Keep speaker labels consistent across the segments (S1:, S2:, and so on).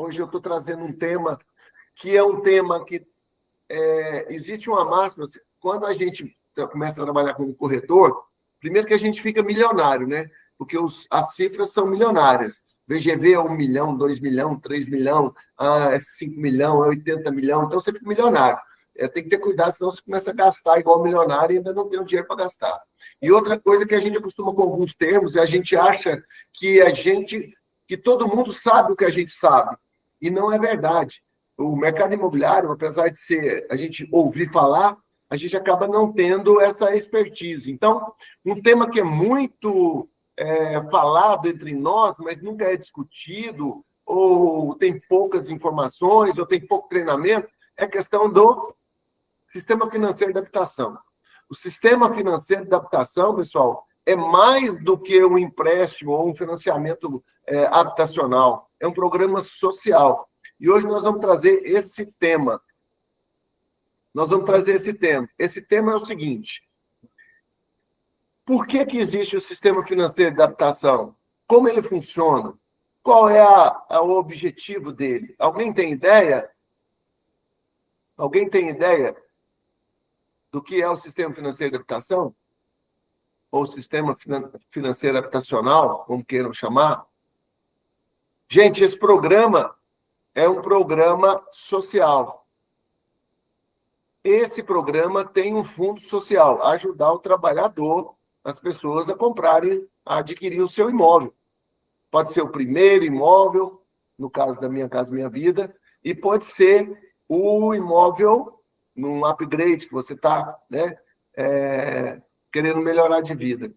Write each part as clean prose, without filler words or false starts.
S1: Hoje eu estou trazendo um tema que é um tema que existe uma máxima. Quando a gente começa a trabalhar como corretor, primeiro que a gente fica milionário, né? Porque as cifras são milionárias. VGV é 1 milhão, 2 milhões, 3 milhões, é 5 milhões, é 80 milhões, então você fica milionário. Tem que ter cuidado, senão você começa a gastar igual milionário e ainda não tem o dinheiro para gastar. E outra coisa que a gente acostuma com alguns termos, a gente acha que todo mundo sabe o que a gente sabe. E não é verdade. O mercado imobiliário, apesar de a gente ouvir falar, a gente acaba não tendo essa expertise. Então, um tema que é muito falado entre nós, mas nunca é discutido, ou tem poucas informações, ou tem pouco treinamento, é a questão do sistema financeiro de habitação. O sistema financeiro de habitação, pessoal, é mais do que um empréstimo ou um financiamento habitacional. É um programa social. E hoje nós vamos trazer esse tema. Esse tema é o seguinte: por que existe o sistema financeiro de habitação? Como ele funciona? Qual é o objetivo dele? Alguém tem ideia? Alguém tem ideia do que é o sistema financeiro de habitação? Ou sistema financeiro habitacional, como queiram chamar? Gente, esse programa é um programa social. Esse programa tem um fundo social, ajudar o trabalhador, as pessoas a comprarem, a adquirir o seu imóvel. Pode ser o primeiro imóvel, no caso da Minha Casa Minha Vida, e pode ser o imóvel num upgrade que você está querendo melhorar de vida.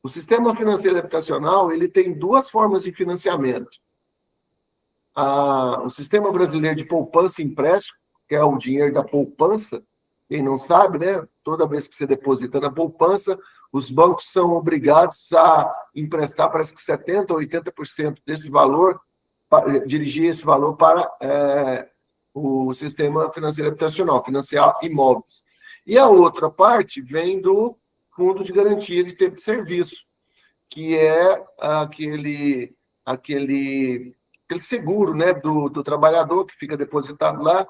S1: O sistema financeiro habitacional ele tem duas formas de financiamento. O Sistema Brasileiro de Poupança e Empréstimo, que é o dinheiro da poupança, quem não sabe, né? Toda vez que você deposita na poupança, os bancos são obrigados a emprestar, parece que 70% ou 80% desse valor, dirigir esse valor para o Sistema Financeiro Habitacional, financiar imóveis. E a outra parte vem do Fundo de Garantia de Tempo de Serviço, que é aquele seguro, né, do trabalhador que fica depositado lá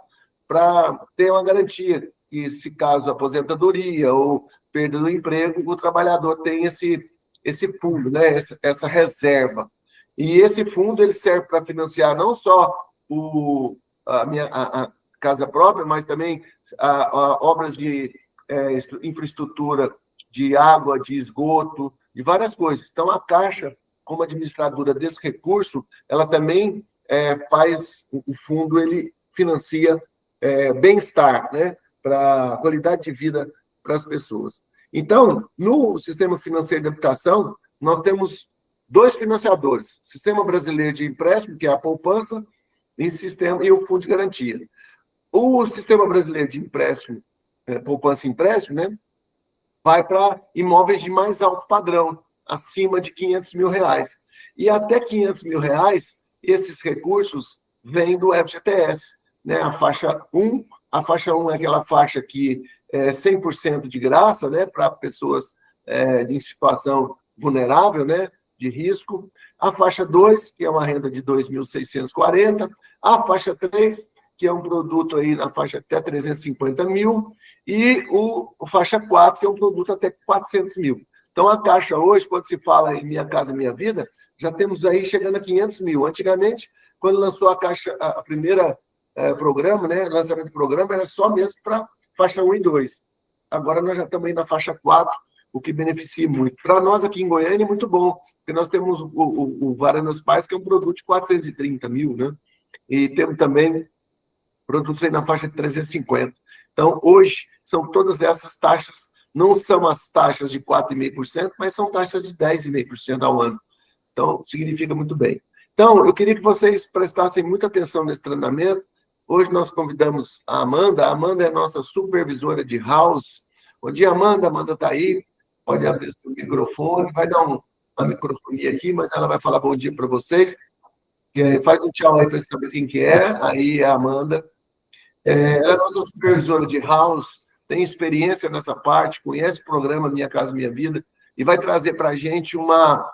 S1: para ter uma garantia que, se caso aposentadoria ou perda do emprego, o trabalhador tem esse fundo, né, essa reserva. E esse fundo ele serve para financiar não só a casa própria, mas também obras de infraestrutura de água, de esgoto, de várias coisas. Então, a Caixa, como administradora desse recurso, ela também faz, o fundo ele financia bem-estar, né, para qualidade de vida para as pessoas. Então, no sistema financeiro de habitação, nós temos dois financiadores: Sistema Brasileiro de Empréstimo, que é a poupança, e o Fundo de Garantia. O Sistema Brasileiro de Empréstimo, poupança e empréstimo, né, vai para imóveis de mais alto padrão, acima de R$500 mil. E até R$500 mil, esses recursos vêm do FGTS, né? A faixa 1 é aquela faixa que é 100% de graça, né, para pessoas em situação vulnerável, né, de risco. A faixa 2, que é uma renda de 2.640. A faixa 3, que é um produto aí na faixa até 350 mil. E o faixa 4, que é um produto até 400 mil. Então, a Caixa hoje, quando se fala em Minha Casa Minha Vida, já temos aí chegando a 500 mil. Antigamente, quando lançou a Caixa, a primeira programa, né, lançamento do programa, era só mesmo para faixa 1 e 2. Agora nós já estamos aí na faixa 4, o que beneficia muito. Para nós aqui em Goiânia é muito bom, porque nós temos o Varandas Pais, que é um produto de 430 mil, né? E temos também produtos aí na faixa de 350. Então, hoje, são todas essas taxas, não são as taxas de 4,5%, mas são taxas de 10,5% ao ano. Então, significa muito bem. Então, eu queria que vocês prestassem muita atenção nesse treinamento. Hoje nós convidamos a Amanda. A Amanda é a nossa supervisora de house. Bom dia, Amanda. A Amanda está aí. Pode abrir o microfone. Vai dar uma microfonia aqui, mas ela vai falar bom dia para vocês. Faz um tchau aí para saber quem que é. Aí é a Amanda. Ela é nossa supervisora de house, tem experiência nessa parte, conhece o programa Minha Casa Minha Vida e vai trazer para a gente uma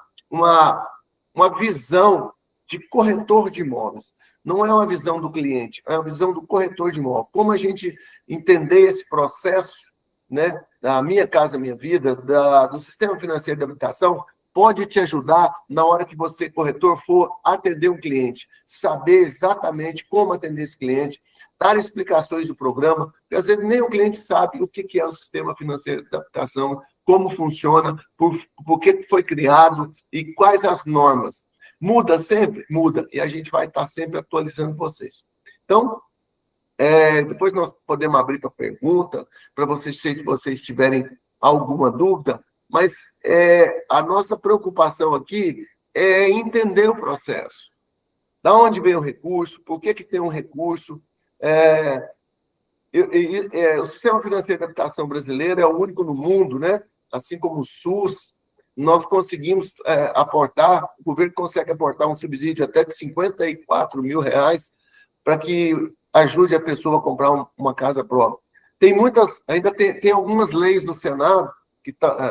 S1: visão de corretor de imóveis. não é uma visão do cliente, é uma visão do corretor de imóvel. Como a gente entender esse processo, né, da Minha Casa Minha Vida, do Sistema Financeiro de Habitação, pode te ajudar na hora que você, corretor, for atender um cliente, saber exatamente como atender esse cliente, dar explicações do programa, porque às vezes nem o cliente sabe o que é o Sistema Financeiro de Habitação, como funciona, por que foi criado e quais as normas. Muda sempre? Muda. E a gente vai estar sempre atualizando vocês. Então, depois nós podemos abrir para pergunta, para vocês, se vocês tiverem alguma dúvida, mas a nossa preocupação aqui é entender o processo. Da onde vem o recurso? Por que tem um recurso? O Sistema Financeiro de Habitação brasileiro é o único no mundo, né? Assim como o SUS, nós conseguimos aportar, o governo consegue aportar um subsídio até de R$54 mil para que ajude a pessoa a comprar uma casa própria. Ainda tem algumas leis no Senado,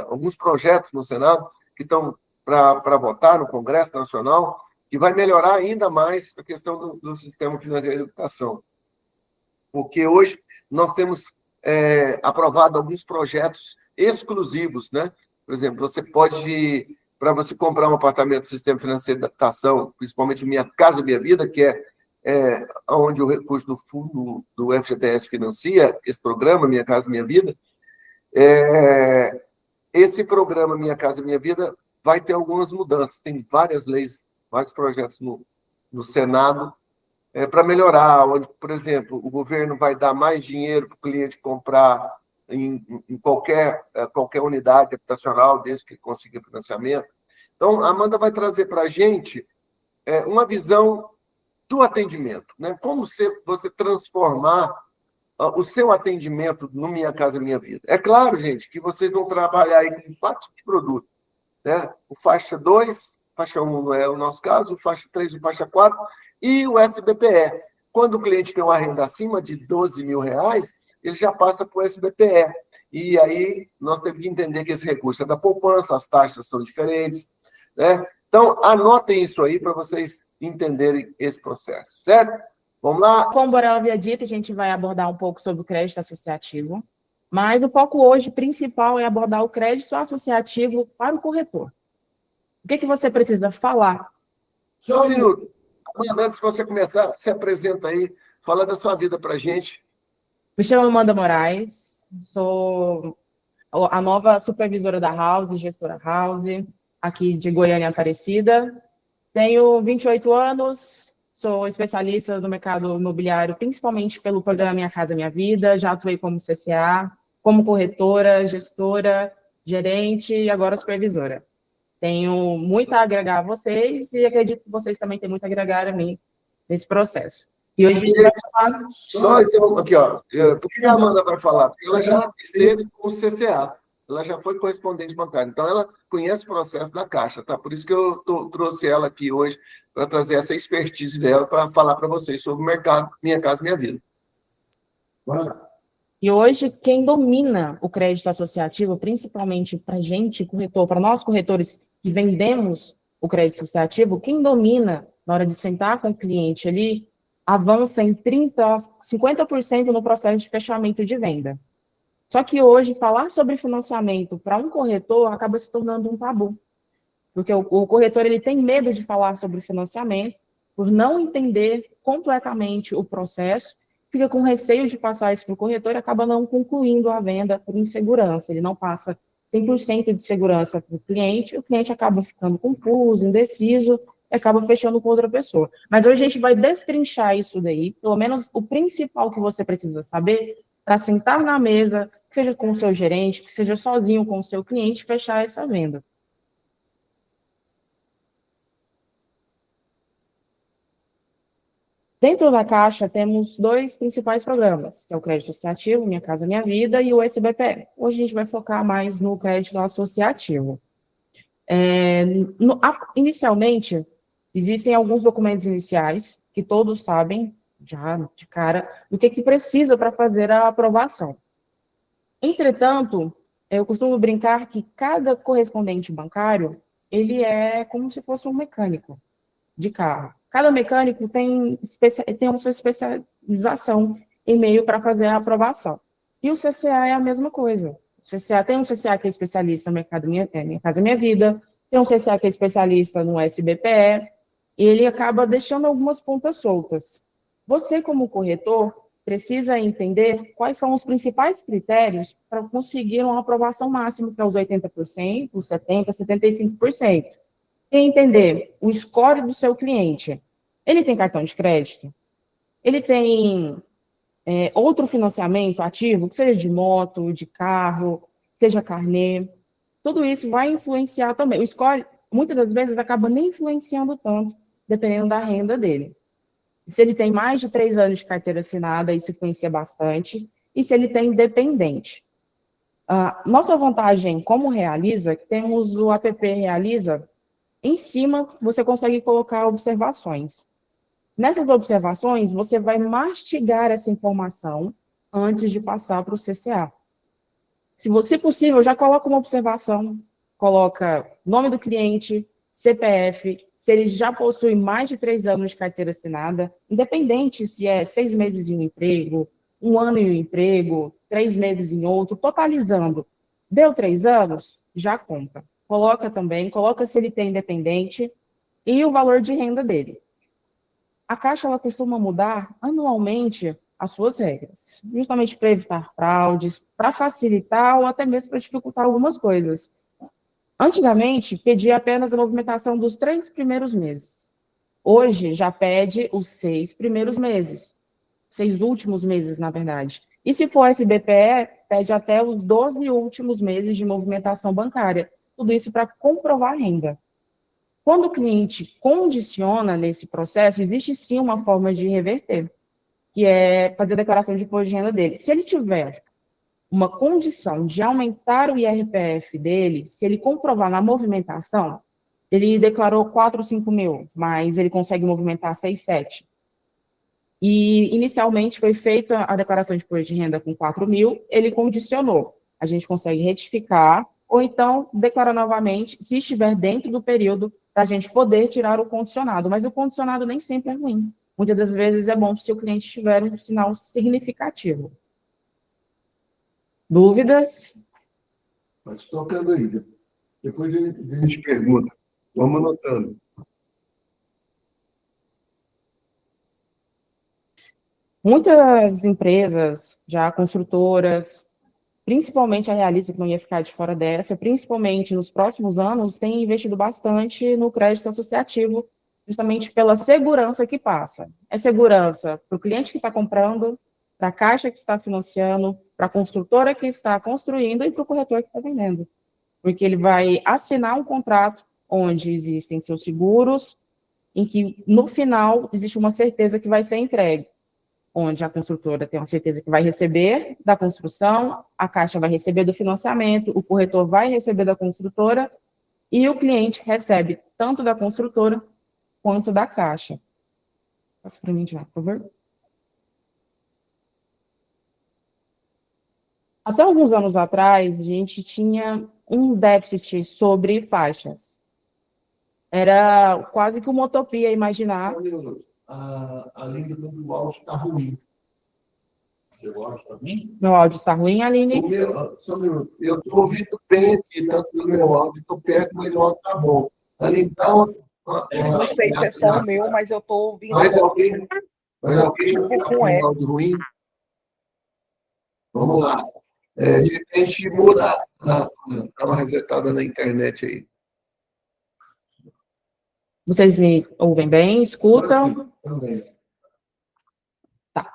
S1: alguns projetos no Senado que estão para votar no Congresso Nacional, que vai melhorar ainda mais a questão do Sistema Financeiro de Habitação. Porque hoje nós temos aprovado alguns projetos exclusivos, né? Por exemplo, para você comprar um apartamento do Sistema Financeiro de Habitação, principalmente Minha Casa Minha Vida, que é onde o recurso do fundo do FGTS financia esse programa, Minha Casa Minha Vida, esse programa Minha Casa Minha Vida vai ter algumas mudanças. Tem várias leis, vários projetos no Senado para melhorar, onde, por exemplo, o governo vai dar mais dinheiro para o cliente comprar em qualquer unidade habitacional, desde que consiga financiamento. Então, a Amanda vai trazer para a gente uma visão do atendimento, né? Como você transformar o seu atendimento no Minha Casa Minha Vida. É claro, gente, que vocês vão trabalhar aí com 4 produtos, né? O faixa 2, faixa 1 não é o nosso caso, o faixa 3, o faixa 4 e o SBPE. Quando o cliente tem uma renda acima de R$12 mil, ele já passa para o SBPE. E aí nós temos que entender que esse recurso é da poupança, as taxas são diferentes, né? Então, anotem isso aí para vocês entenderem esse processo, certo? Vamos lá?
S2: Como o Borel havia dito, a gente vai abordar um pouco sobre o crédito associativo, mas o foco hoje principal é abordar o crédito associativo para o corretor. O que você precisa falar?
S1: Só um minuto. Antes de você começar, se apresenta aí, fala da sua vida para a gente.
S2: Me chamo Amanda Moraes, sou a nova supervisora da House, gestora House, aqui de Goiânia, Aparecida. Tenho 28 anos, sou especialista no mercado imobiliário, principalmente pelo programa Minha Casa Minha Vida. Já atuei como CCA, como corretora, gestora, gerente e agora supervisora. Tenho muito a agregar a vocês e acredito que vocês também têm muito a agregar a mim nesse processo. E hoje a gente vai falar...
S1: Só então, aqui, ó, por que a Amanda vai falar? Porque ela já esteve com o CCA, ela já foi correspondente bancária, então ela conhece o processo da Caixa, tá? Por isso que eu trouxe ela aqui hoje, para trazer essa expertise dela, para falar para vocês sobre o mercado Minha Casa Minha Vida. Bora lá.
S2: E hoje, quem domina o crédito associativo, principalmente para a gente, corretor, para nós corretores que vendemos o crédito associativo, quem domina na hora de sentar com o cliente ali, avança em 30%, 50% no processo de fechamento de venda. Só que hoje, falar sobre financiamento para um corretor acaba se tornando um tabu. Porque o corretor ele tem medo de falar sobre financiamento, por não entender completamente o processo, fica com receio de passar isso para o corretor e acaba não concluindo a venda por insegurança. Ele não passa 100% de segurança para o cliente acaba ficando confuso, indeciso, e acaba fechando com outra pessoa. Mas hoje a gente vai destrinchar isso daí, pelo menos o principal que você precisa saber, para sentar na mesa, que seja com o seu gerente, que seja sozinho com o seu cliente, fechar essa venda. Dentro da Caixa, temos 2 principais programas, que é o crédito associativo, Minha Casa Minha Vida, e o SBPE. Hoje a gente vai focar mais no crédito associativo. Inicialmente, existem alguns documentos iniciais, que todos sabem, já de cara, do que precisa para fazer a aprovação. Entretanto, eu costumo brincar que cada correspondente bancário, ele é como se fosse um mecânico. de carro. Cada mecânico tem uma sua especialização em meio para fazer a aprovação. E o CCA é a mesma coisa. O CCA tem um CCA que é especialista no mercado Minha Casa Minha Vida, tem um CCA que é especialista no SBPE, e ele acaba deixando algumas pontas soltas. Você, como corretor, precisa entender quais são os principais critérios para conseguir uma aprovação máxima, que é os 80%, os 70%, 75%. E entender o score do seu cliente. Ele tem cartão de crédito? Ele tem outro financiamento ativo, que seja de moto, de carro, seja carnê? Tudo isso vai influenciar também. O score, muitas das vezes, acaba nem influenciando tanto, dependendo da renda dele. Se ele tem mais de 3 anos de carteira assinada, isso influencia bastante. E se ele tem dependente. Nossa vantagem como Realiza, que temos o app Realiza, em cima você consegue colocar observações. Nessas observações, você vai mastigar essa informação antes de passar para o CCA. Se você possível, já coloca uma observação, coloca nome do cliente, CPF, se ele já possui mais de 3 anos de carteira assinada, independente se é 6 meses em um emprego, 1 ano em um emprego, 3 meses em outro, totalizando. Deu 3 anos? Já conta. Coloca se ele tem independente e o valor de renda dele. A Caixa ela costuma mudar anualmente as suas regras, justamente para evitar fraudes, para facilitar ou até mesmo para dificultar algumas coisas. Antigamente, pedia apenas a movimentação dos 3 primeiros meses. Hoje, já pede os 6 primeiros meses. 6 últimos meses, na verdade. E se for SBPE, pede até os 12 últimos meses de movimentação bancária. Tudo isso para comprovar a renda. Quando o cliente condiciona nesse processo, existe sim uma forma de reverter, que é fazer a declaração de imposto de renda dele. Se ele tiver uma condição de aumentar o IRPF dele, se ele comprovar na movimentação, ele declarou 4 ou 5 mil, mas ele consegue movimentar 6, 7. E inicialmente foi feita a declaração de imposto de renda com 4 mil, ele condicionou. A gente consegue retificar, ou então declarar novamente, se estiver dentro do período, para a gente poder tirar o condicionado. Mas o condicionado nem sempre é ruim. Muitas das vezes é bom se o cliente tiver um sinal significativo. Dúvidas?
S1: Pode tocando aí. Depois a gente pergunta. Vamos anotando.
S2: Muitas empresas, já construtoras, principalmente a Realiza, que não ia ficar de fora dessa, principalmente nos próximos anos, tem investido bastante no crédito associativo, justamente pela segurança que passa. É segurança para o cliente que está comprando, para a Caixa que está financiando, para a construtora que está construindo e para o corretor que está vendendo. Porque ele vai assinar um contrato onde existem seus seguros, em que, no final, existe uma certeza que vai ser entregue, onde a construtora tem uma certeza que vai receber da construção, a Caixa vai receber do financiamento, o corretor vai receber da construtora e o cliente recebe tanto da construtora quanto da Caixa. Passa para mim já, por favor. Até alguns anos atrás, a gente tinha um déficit sobre faixas. Era quase que uma utopia imaginar.
S1: A linha do áudio está ruim. Seu áudio está ruim?
S2: Meu áudio está ruim, Aline?
S1: Só um minuto. Eu estou ouvindo bem aqui, tanto no meu áudio, estou perto, mas o áudio está bom. Ali, então...
S3: Não sei se é só o meu, mas eu estou ouvindo.
S1: Mas alguém já está com
S3: é.
S1: áudio ruim? Vamos lá. De repente, muda, dá uma resetada na internet aí.
S2: Vocês me ouvem bem? Escutam? Tá.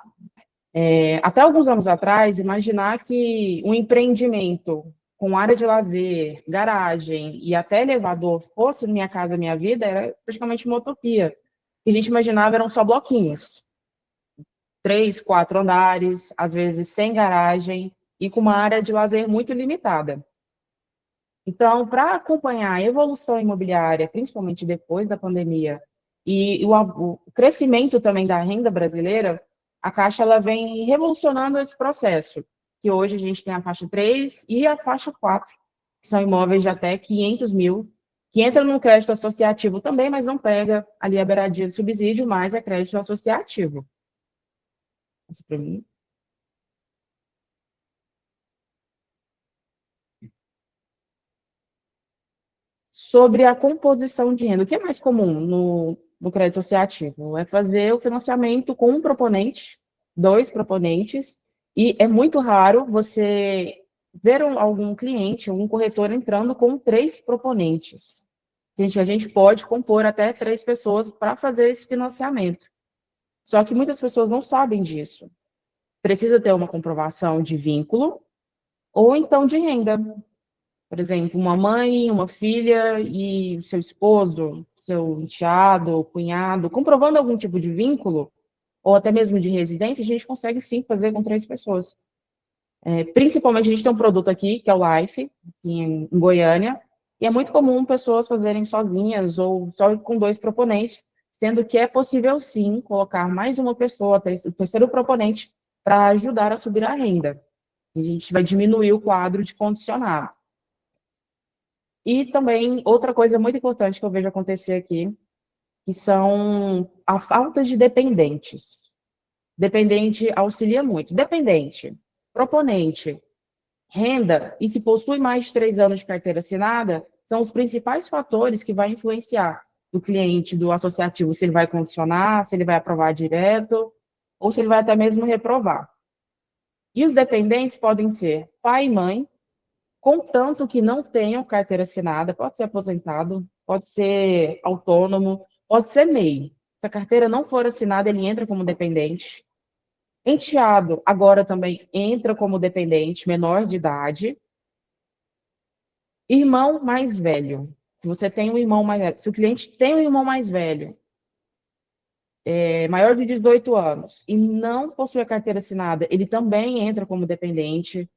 S2: Até alguns anos atrás, imaginar que um empreendimento com área de lazer, garagem e até elevador fosse Minha Casa Minha Vida era praticamente uma utopia. O que a gente imaginava eram só bloquinhos. 3, 4 andares, às vezes sem garagem e com uma área de lazer muito limitada. Então, para acompanhar a evolução imobiliária, principalmente depois da pandemia, e o crescimento também da renda brasileira, a Caixa ela vem revolucionando esse processo, que hoje a gente tem a faixa 3 e a faixa 4, que são imóveis de até 500 mil, que entra no crédito associativo também, mas não pega ali a beiradinha de subsídio, mas é crédito associativo. Isso para mim. Sobre a composição de renda, o que é mais comum no crédito associativo? É fazer o financiamento com um proponente, 2 proponentes, e é muito raro você ver algum cliente, algum corretor entrando com 3 proponentes. A gente pode compor até 3 pessoas para fazer esse financiamento. Só que muitas pessoas não sabem disso. Precisa ter uma comprovação de vínculo ou então de renda. Por exemplo, uma mãe, uma filha e seu esposo, seu enteado, cunhado, comprovando algum tipo de vínculo, ou até mesmo de residência, a gente consegue sim fazer com 3 pessoas. Principalmente, a gente tem um produto aqui, que é o Life, em Goiânia, e é muito comum pessoas fazerem sozinhas ou só com 2 proponentes, sendo que é possível sim colocar mais uma pessoa, o terceiro proponente, para ajudar a subir a renda. A gente vai diminuir o quadro de condicionado. E também, outra coisa muito importante que eu vejo acontecer aqui, que são a falta de dependentes. Dependente auxilia muito. Dependente, proponente, renda, e se possui mais de 3 anos de carteira assinada, são os principais fatores que vai influenciar o cliente do associativo, se ele vai condicionar, se ele vai aprovar direto, ou se ele vai até mesmo reprovar. E os dependentes podem ser pai e mãe, contanto que não tenham carteira assinada, pode ser aposentado, pode ser autônomo, pode ser MEI. Se a carteira não for assinada, ele entra como dependente. Enteado, agora também entra como dependente, menor de idade. Irmão mais velho. Se você tem um irmão mais velho, se o cliente tem um irmão mais velho, maior de 18 anos, e não possui a carteira assinada, ele também entra como dependente.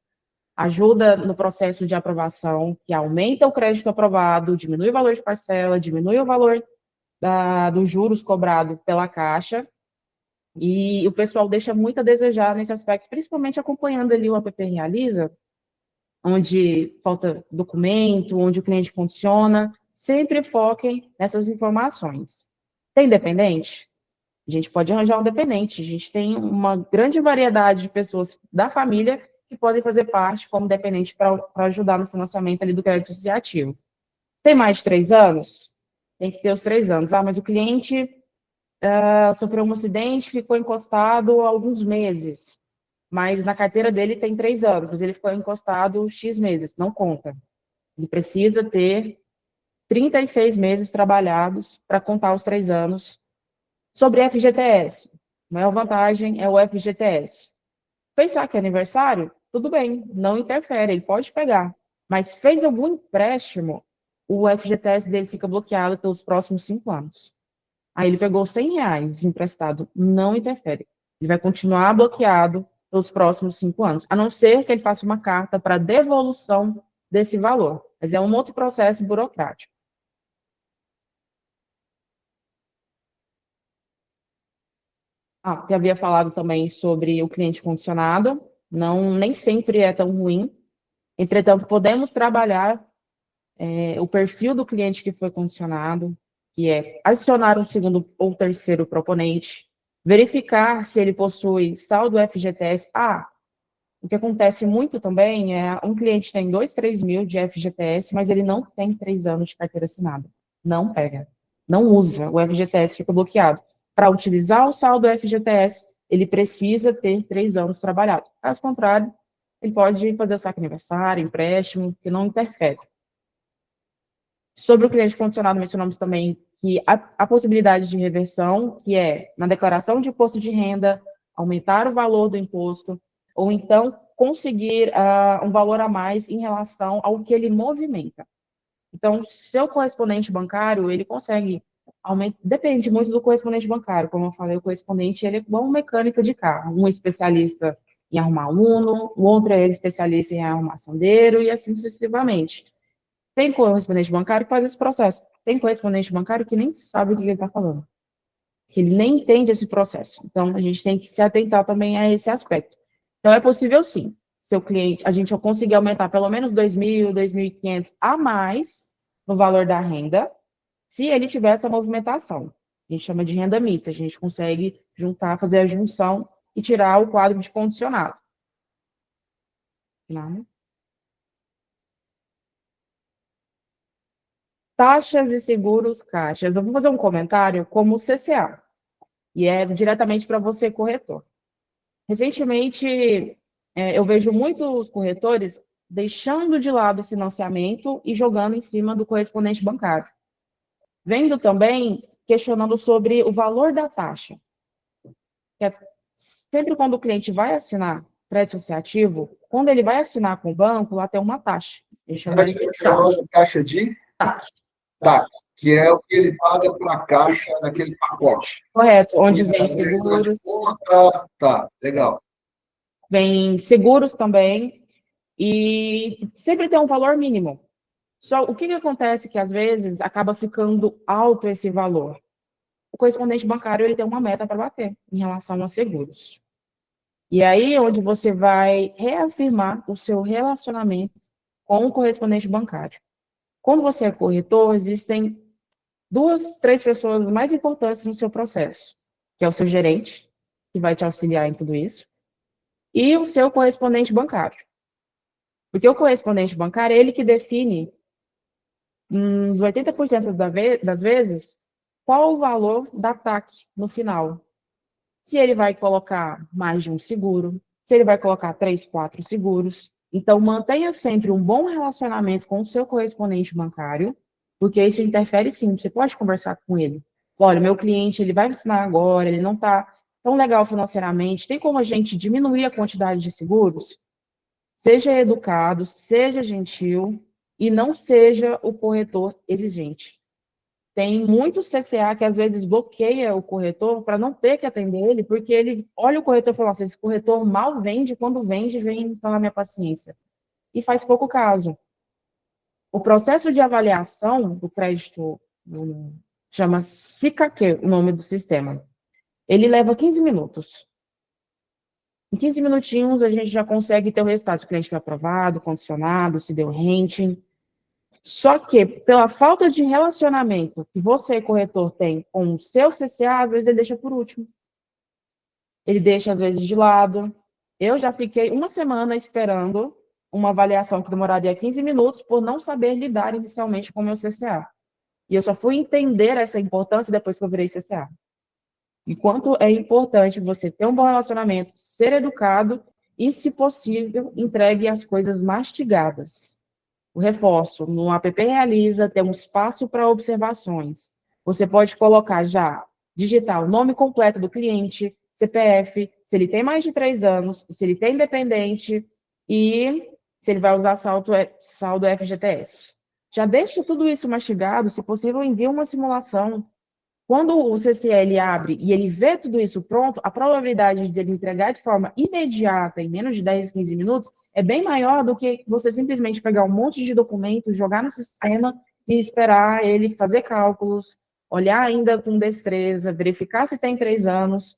S2: Ajuda no processo de aprovação, que aumenta o crédito aprovado, diminui o valor de parcela, diminui o valor dos juros cobrado pela Caixa, e o pessoal deixa muito a desejar nesse aspecto, principalmente acompanhando ali o app Realiza, onde falta documento, onde o cliente condiciona, sempre foquem nessas informações. Tem dependente? A gente pode arranjar um dependente, a gente tem uma grande variedade de pessoas da família que podem fazer parte como dependente para ajudar no financiamento ali do crédito associativo. Tem mais de 3 anos? Tem que ter os 3 anos. Mas o cliente sofreu um acidente, ficou encostado há alguns meses, mas na carteira dele tem 3 anos, mas ele ficou encostado X meses, não conta. Ele precisa ter 36 meses trabalhados para contar os 3 anos. Sobre FGTS, a maior vantagem é o FGTS. Fez saque aniversário? Tudo bem, não interfere, ele pode pegar. Mas fez algum empréstimo, o FGTS dele fica bloqueado pelos próximos 5 anos. Aí ele pegou R$100 emprestado, não interfere. Ele vai continuar bloqueado pelos próximos 5 anos, a não ser que ele faça uma carta para devolução desse valor. Mas é um outro processo burocrático. Que havia falado também sobre o cliente condicionado. Nem sempre é tão ruim. Entretanto, podemos trabalhar o perfil do cliente que foi condicionado, que é adicionar um segundo ou terceiro proponente, verificar se ele possui saldo FGTS. O que acontece muito também é um cliente tem 2, 3 mil de FGTS, mas ele não tem 3 anos de carteira assinada. Não pega. Não usa. O FGTS fica bloqueado. Para utilizar o saldo FGTS, ele precisa ter 3 anos trabalhados. Caso contrário, ele pode fazer saque aniversário, empréstimo, que não interfere. Sobre o cliente condicionado, mencionamos também que a possibilidade de reversão, que é na declaração de imposto de renda, aumentar o valor do imposto, ou então conseguir um valor a mais em relação ao que ele movimenta. Então, seu correspondente bancário, ele consegue aumentar, depende muito do correspondente bancário, como eu falei, o correspondente ele é igual um mecânico de carro, um especialista em arrumar Uno, o outro é especialista em arrumar Sandero, e assim sucessivamente. Tem correspondente bancário que faz esse processo. Tem correspondente bancário que nem sabe o que ele está falando. Que ele nem entende esse processo. Então, a gente tem que se atentar também a esse aspecto. Então, é possível sim. Seu cliente, a gente conseguir aumentar pelo menos 2.000, 2.500 a mais, no valor da renda, se ele tiver essa movimentação. A gente chama de renda mista, a gente consegue juntar, fazer a junção e tirar o quadro de condicionado. Não. Taxas e seguros caixas. Eu vou fazer um comentário como CCA, e é diretamente para você, corretor. Recentemente, eu vejo muitos corretores deixando de lado o financiamento e jogando em cima do correspondente bancário. Vendo também, questionando sobre o valor da taxa. Sempre quando o cliente vai assinar crédito associativo, quando ele vai assinar com o banco, lá tem uma taxa. Ele chama de
S1: taxa de taxa, que é o que ele paga para a caixa naquele pacote.
S2: Correto, onde vem seguros.
S1: Tá, legal.
S2: Vem seguros também, e sempre tem um valor mínimo. Só o que acontece que, às vezes, acaba ficando alto esse valor? O correspondente bancário ele tem uma meta para bater em relação a seguros. E aí, onde você vai reafirmar o seu relacionamento com o correspondente bancário. Quando você é corretor, existem 2, 3 pessoas mais importantes no seu processo, que é o seu gerente, que vai te auxiliar em tudo isso, e o seu correspondente bancário. Porque o correspondente bancário é ele que define, uns 80% das vezes, qual o valor da TAC no final. Se ele vai colocar mais de um seguro, se ele vai colocar 3, 4 seguros. Então, mantenha sempre um bom relacionamento com o seu correspondente bancário, porque isso interfere sim. Você pode conversar com ele. Olha, meu cliente, ele vai me ensinar agora, ele não está tão legal financeiramente. Tem como a gente diminuir a quantidade de seguros? Seja educado, seja gentil e não seja o corretor exigente. Tem muitos CCA que às vezes bloqueia o corretor para não ter que atender ele, porque ele olha o corretor e fala assim, esse corretor mal vende, quando vende, vem falar minha paciência. E faz pouco caso. O processo de avaliação do crédito chama SICAQ, o nome do sistema. Ele leva 15 minutos. Em 15 minutinhos, a gente já consegue ter o resultado. Se o cliente foi aprovado, condicionado, se deu rating. Só que, pela falta de relacionamento que você, corretor, tem com o seu CCA, às vezes ele deixa por último. Ele deixa, às vezes, de lado. Eu já fiquei uma semana esperando uma avaliação que demoraria 15 minutos por não saber lidar inicialmente com o meu CCA. E eu só fui entender essa importância depois que eu virei CCA. E quanto é importante você ter um bom relacionamento, ser educado e, se possível, entregue as coisas mastigadas. O reforço, no app Realiza, tem um espaço para observações. Você pode colocar já, digitar o nome completo do cliente, CPF, se ele tem mais de 3 anos, se ele tem dependente e se ele vai usar saldo FGTS. Já deixa tudo isso mastigado, se possível, envia uma simulação. Quando o CCL abre e ele vê tudo isso pronto, a probabilidade de ele entregar de forma imediata, em menos de 10, 15 minutos, é bem maior do que você simplesmente pegar um monte de documentos, jogar no sistema e esperar ele fazer cálculos, olhar ainda com destreza, verificar se tem 3 anos.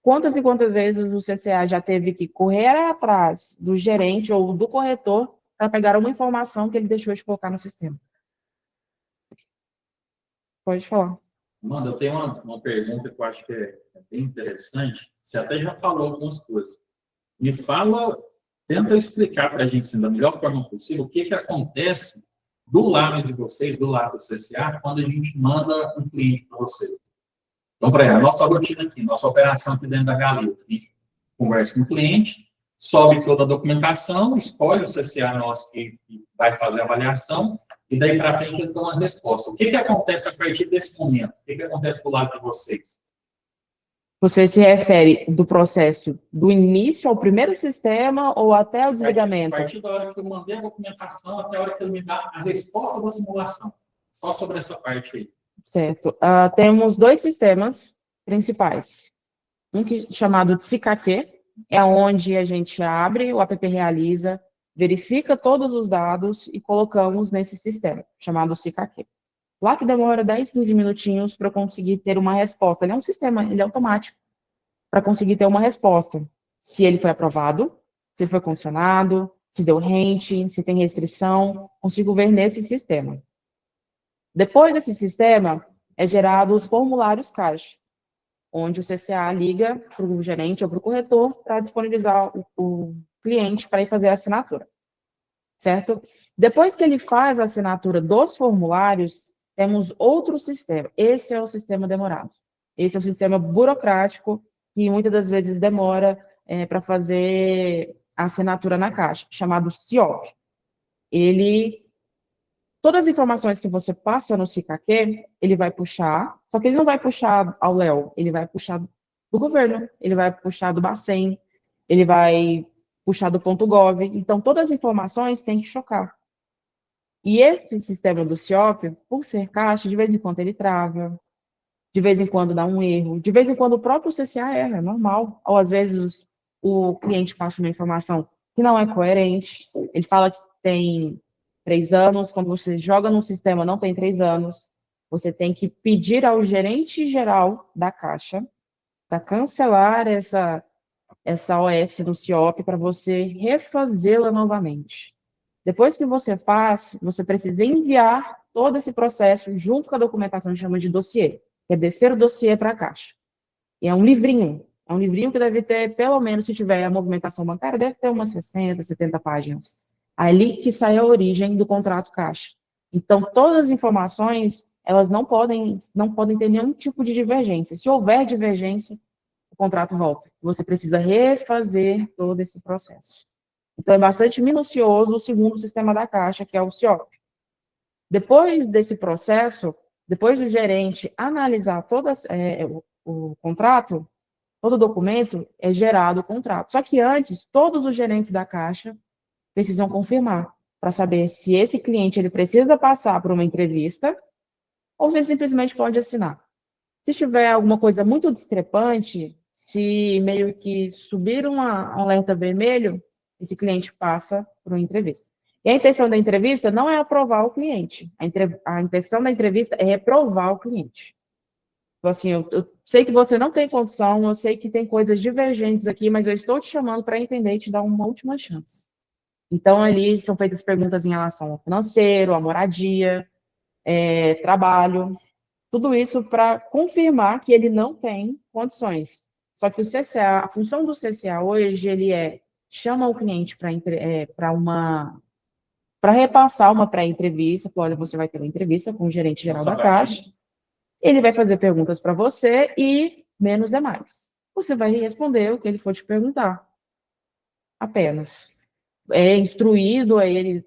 S2: Quantas e quantas vezes o CCA já teve que correr atrás do gerente ou do corretor para pegar uma informação que ele deixou de colocar no sistema? Pode falar.
S4: Mano, eu tenho uma pergunta que eu acho que é bem interessante. Você até já falou algumas coisas. Me fala, tenta explicar para a gente, assim, da melhor forma possível, o que acontece do lado de vocês, do lado do CCA, quando a gente manda um cliente para vocês. Então, para a nossa rotina aqui, nossa operação aqui dentro da Galil, a gente conversa com o cliente, sobe toda a documentação, escolhe o CCA nosso que vai fazer a avaliação, e daí para frente eles dão uma resposta. O que acontece a partir desse momento? O que acontece do lado de vocês?
S2: Você se refere do processo do início ao primeiro sistema ou até o desligamento?
S4: A partir da hora que eu mandei a documentação até a hora que ele me dá a resposta da simulação. Só sobre essa parte aí.
S2: Certo. Temos 2 sistemas principais. Um chamado SICAQ, é onde a gente abre o app Realiza, verifica todos os dados e colocamos nesse sistema, chamado SICAQ. Lá que demora 10, 15 minutinhos para conseguir ter uma resposta. Ele é um sistema, ele é automático, para conseguir ter uma resposta. Se ele foi aprovado, se ele foi condicionado, se deu rating, se tem restrição, consigo ver nesse sistema. Depois desse sistema, é gerado os formulários caixa, onde o CCA liga para o gerente ou para o corretor para disponibilizar o cliente para ir fazer a assinatura, certo? Depois que ele faz a assinatura dos formulários, temos outro sistema. Esse é o sistema demorado. Esse é o sistema burocrático que muitas das vezes demora para fazer a assinatura na caixa, chamado CIOP. Todas as informações que você passa no SICAQ, ele vai puxar, só que ele não vai puxar ao Léo, ele vai puxar do governo, ele vai puxar do Bacen, ele vai puxar do .gov. Então, todas as informações têm que chocar. E esse sistema do CIOP, por ser caixa, de vez em quando ele trava, de vez em quando dá um erro, de vez em quando o próprio CCA erra, é normal. Ou, às vezes, o cliente passa uma informação que não é coerente, ele fala que tem 3 anos, quando você joga no sistema não tem 3 anos, você tem que pedir ao gerente geral da Caixa para cancelar essa OS do CIOP para você refazê-la novamente. Depois que você faz, você precisa enviar todo esse processo junto com a documentação que chama de dossiê, que é descer o dossiê para a Caixa. E é um livrinho que deve ter, pelo menos, se tiver a movimentação bancária, deve ter umas 60, 70 páginas. Ali que sai a origem do contrato caixa. Então, todas as informações, elas não podem ter nenhum tipo de divergência. Se houver divergência, o contrato volta. Você precisa refazer todo esse processo. Então, é bastante minucioso o segundo sistema da Caixa, que é o CIOP. Depois desse processo, depois do gerente analisar o contrato, todo o documento, é gerado o contrato. Só que antes, todos os gerentes da Caixa precisam confirmar, para saber se esse cliente ele precisa passar por uma entrevista ou se ele simplesmente pode assinar. Se tiver alguma coisa muito discrepante, se meio que subir um alerta vermelho, esse cliente passa por uma entrevista. E a intenção da entrevista não é aprovar o cliente. A intenção da entrevista é reprovar o cliente. Então, assim, eu sei que você não tem condição, eu sei que tem coisas divergentes aqui, mas eu estou te chamando para entender e te dar uma última chance. Então, ali são feitas perguntas em relação ao financeiro, à moradia, trabalho, tudo isso para confirmar que ele não tem condições. Só que o CCA, a função do CCA hoje, ele chama o cliente para repassar uma pré-entrevista, olha, você vai ter uma entrevista com o gerente geral da Caixa, ele vai fazer perguntas para você e menos é mais. Você vai responder o que ele for te perguntar. Apenas. É instruído a ele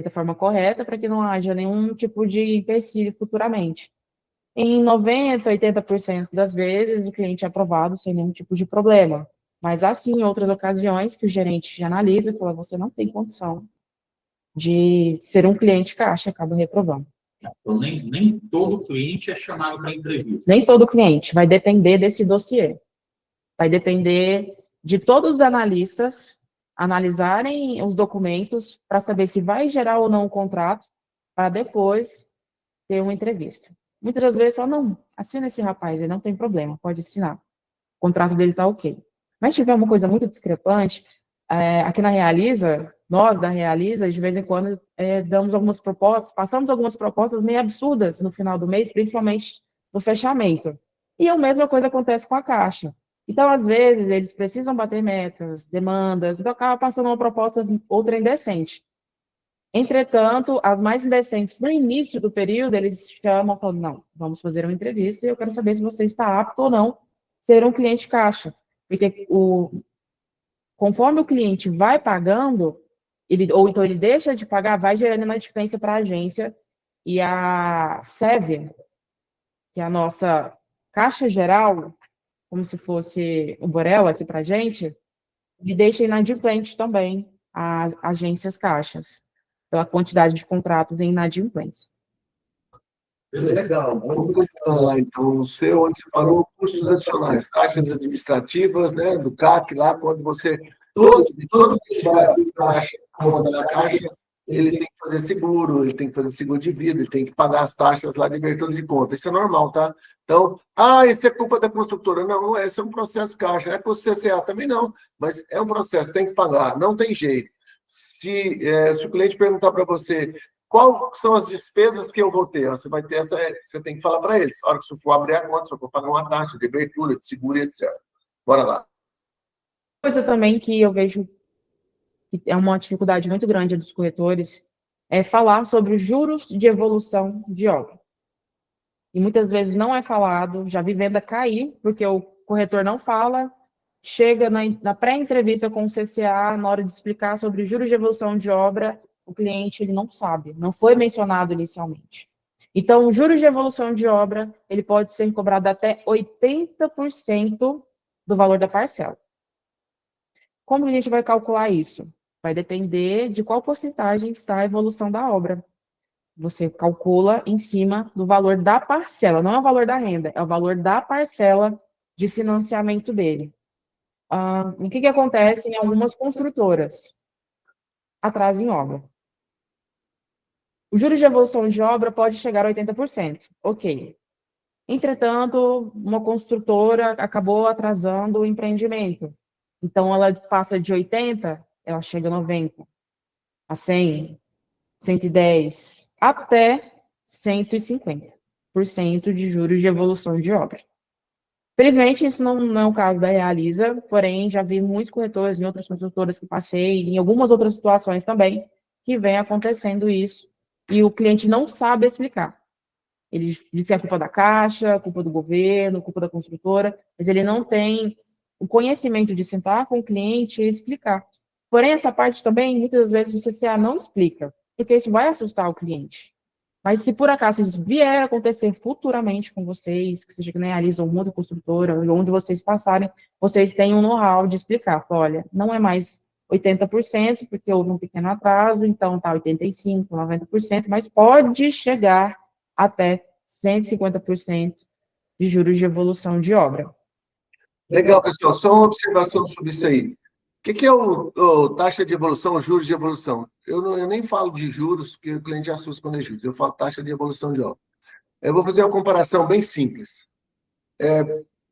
S2: da forma correta para que não haja nenhum tipo de empecilho futuramente. Em 90%, 80% das vezes, o cliente é aprovado sem nenhum tipo de problema. Mas há sim outras ocasiões que o gerente analisa e fala, você não tem condição de ser um cliente caixa, acaba reprovando.
S4: Então, nem todo cliente é chamado para entrevista.
S2: Nem todo cliente, vai depender desse dossiê. Vai depender de todos os analistas analisarem os documentos para saber se vai gerar ou não o contrato, para depois ter uma entrevista. Muitas das vezes falam, não, assina esse rapaz, ele não tem problema, pode assinar. O contrato dele está ok. Mas se tiver uma coisa muito discrepante, aqui na Realiza, nós da Realiza, de vez em quando, damos algumas propostas, passamos algumas propostas meio absurdas no final do mês, principalmente no fechamento. E a mesma coisa acontece com a Caixa. Então, às vezes, eles precisam bater metas, demandas, então acaba passando uma proposta outra indecente. Entretanto, as mais indecentes, no início do período, eles chamam e falam, não, vamos fazer uma entrevista e eu quero saber se você está apto ou não a ser um cliente caixa. Porque conforme o cliente vai pagando, ou então ele deixa de pagar, vai gerando inadimplência para a agência e a SEV, que é a nossa Caixa Geral, como se fosse o Borel aqui para a gente, e deixa inadimplente também as agências caixas, pela quantidade de contratos em inadimplência.
S1: Legal. Vamos continuar lá, então. Você, onde você falou, custos adicionais, taxas administrativas, né, do CAC, lá, quando você... Todo que vai abrir caixa, conta na caixa, ele tem que fazer seguro, ele tem que fazer seguro de vida, ele tem que pagar as taxas lá de abertura de conta. Isso é normal, tá? Então, isso é culpa da construtora. Não, esse é um processo caixa. É para o CCA também não, mas é um processo, tem que pagar, não tem jeito. Se o cliente perguntar para você quais são as despesas que eu vou ter? Você vai ter você tem que falar para eles. A hora que você for abrir a conta, você for pagar uma taxa de abertura, de seguro, etc. Bora lá.
S2: Coisa também que eu vejo que é uma dificuldade muito grande dos corretores é falar sobre os juros de evolução de obra. E muitas vezes não é falado, já vi venda cair, porque o corretor não fala, chega na pré-entrevista com o CCA, na hora de explicar sobre os juros de evolução de obra, o cliente ele não sabe, não foi mencionado inicialmente. Então, o juros de evolução de obra, ele pode ser cobrado até 80% do valor da parcela. Como a gente vai calcular isso? Vai depender de qual porcentagem está a evolução da obra. Você calcula em cima do valor da parcela, não é o valor da renda, é o valor da parcela de financiamento dele. O que acontece em algumas construtoras? Atraso em obra. O juros de evolução de obra pode chegar a 80%. Ok. Entretanto, uma construtora acabou atrasando o empreendimento. Então, ela passa de 80%, ela chega a 90%, a 100%, 110%, até 150% de juros de evolução de obra. Felizmente, isso não é o caso da Realiza, porém, já vi muitos corretores em outras construtoras que passei, em algumas outras situações também, que vem acontecendo isso, e o cliente não sabe explicar. Ele diz que é culpa da Caixa, culpa do governo, culpa da construtora, mas ele não tem o conhecimento de sentar com o cliente e explicar. Porém, essa parte também, muitas vezes, o CCA não explica, porque isso vai assustar o cliente. Mas se por acaso isso vier a acontecer futuramente com vocês, que seja que nem realizam uma outra construtora, onde vocês passarem, vocês têm um know-how de explicar. Olha, não é mais 80%, porque houve um pequeno atraso, então está 85%, 90%, mas pode chegar até 150% de juros de evolução de obra.
S1: Legal, pessoal. Só uma observação sobre isso aí. O que é o taxa de evolução, juros de evolução? Eu nem falo de juros, porque o cliente assusta quando é juros. Eu falo taxa de evolução de obra. Eu vou fazer uma comparação bem simples.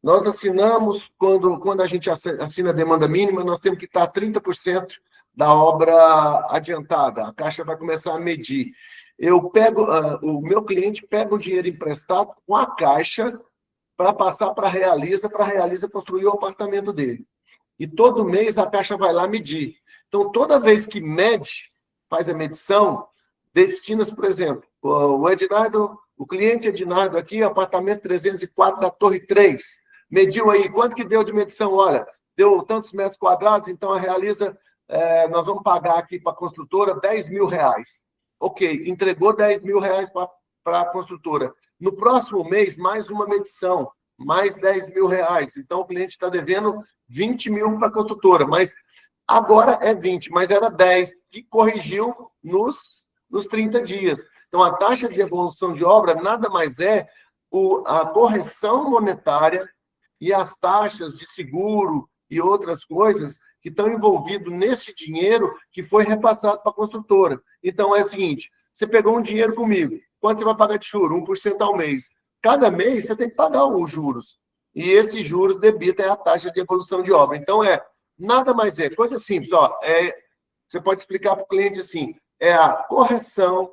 S1: Nós assinamos, quando a gente assina a demanda mínima, nós temos que estar 30% da obra adiantada. A Caixa vai começar a medir. O meu cliente pega o dinheiro emprestado com a Caixa para passar para a Realiza construir o apartamento dele. E todo mês a Caixa vai lá medir. Então, toda vez que mede, faz a medição, destina-se, por exemplo, o Ednardo, o cliente Ednardo aqui, apartamento 304 da Torre 3, mediu aí, quanto que deu de medição? Olha, deu tantos metros quadrados, então a Realiza, nós vamos pagar aqui para a construtora R$10.000. Ok, entregou R$10.000 para a construtora. No próximo mês, mais uma medição, mais R$10.000. Então, o cliente está devendo 20 mil para a construtora, mas agora é 20, mas era 10, que corrigiu nos 30 dias. Então, a taxa de evolução de obra nada mais é a correção monetária e as taxas de seguro e outras coisas que estão envolvidas nesse dinheiro que foi repassado para a construtora. Então, é o seguinte, você pegou um dinheiro comigo, quanto você vai pagar de juros? 1% ao mês. Cada mês você tem que pagar os juros. E esses juros debitam a taxa de evolução de obra. Então, nada mais coisa simples. Você pode explicar para o cliente assim, é a correção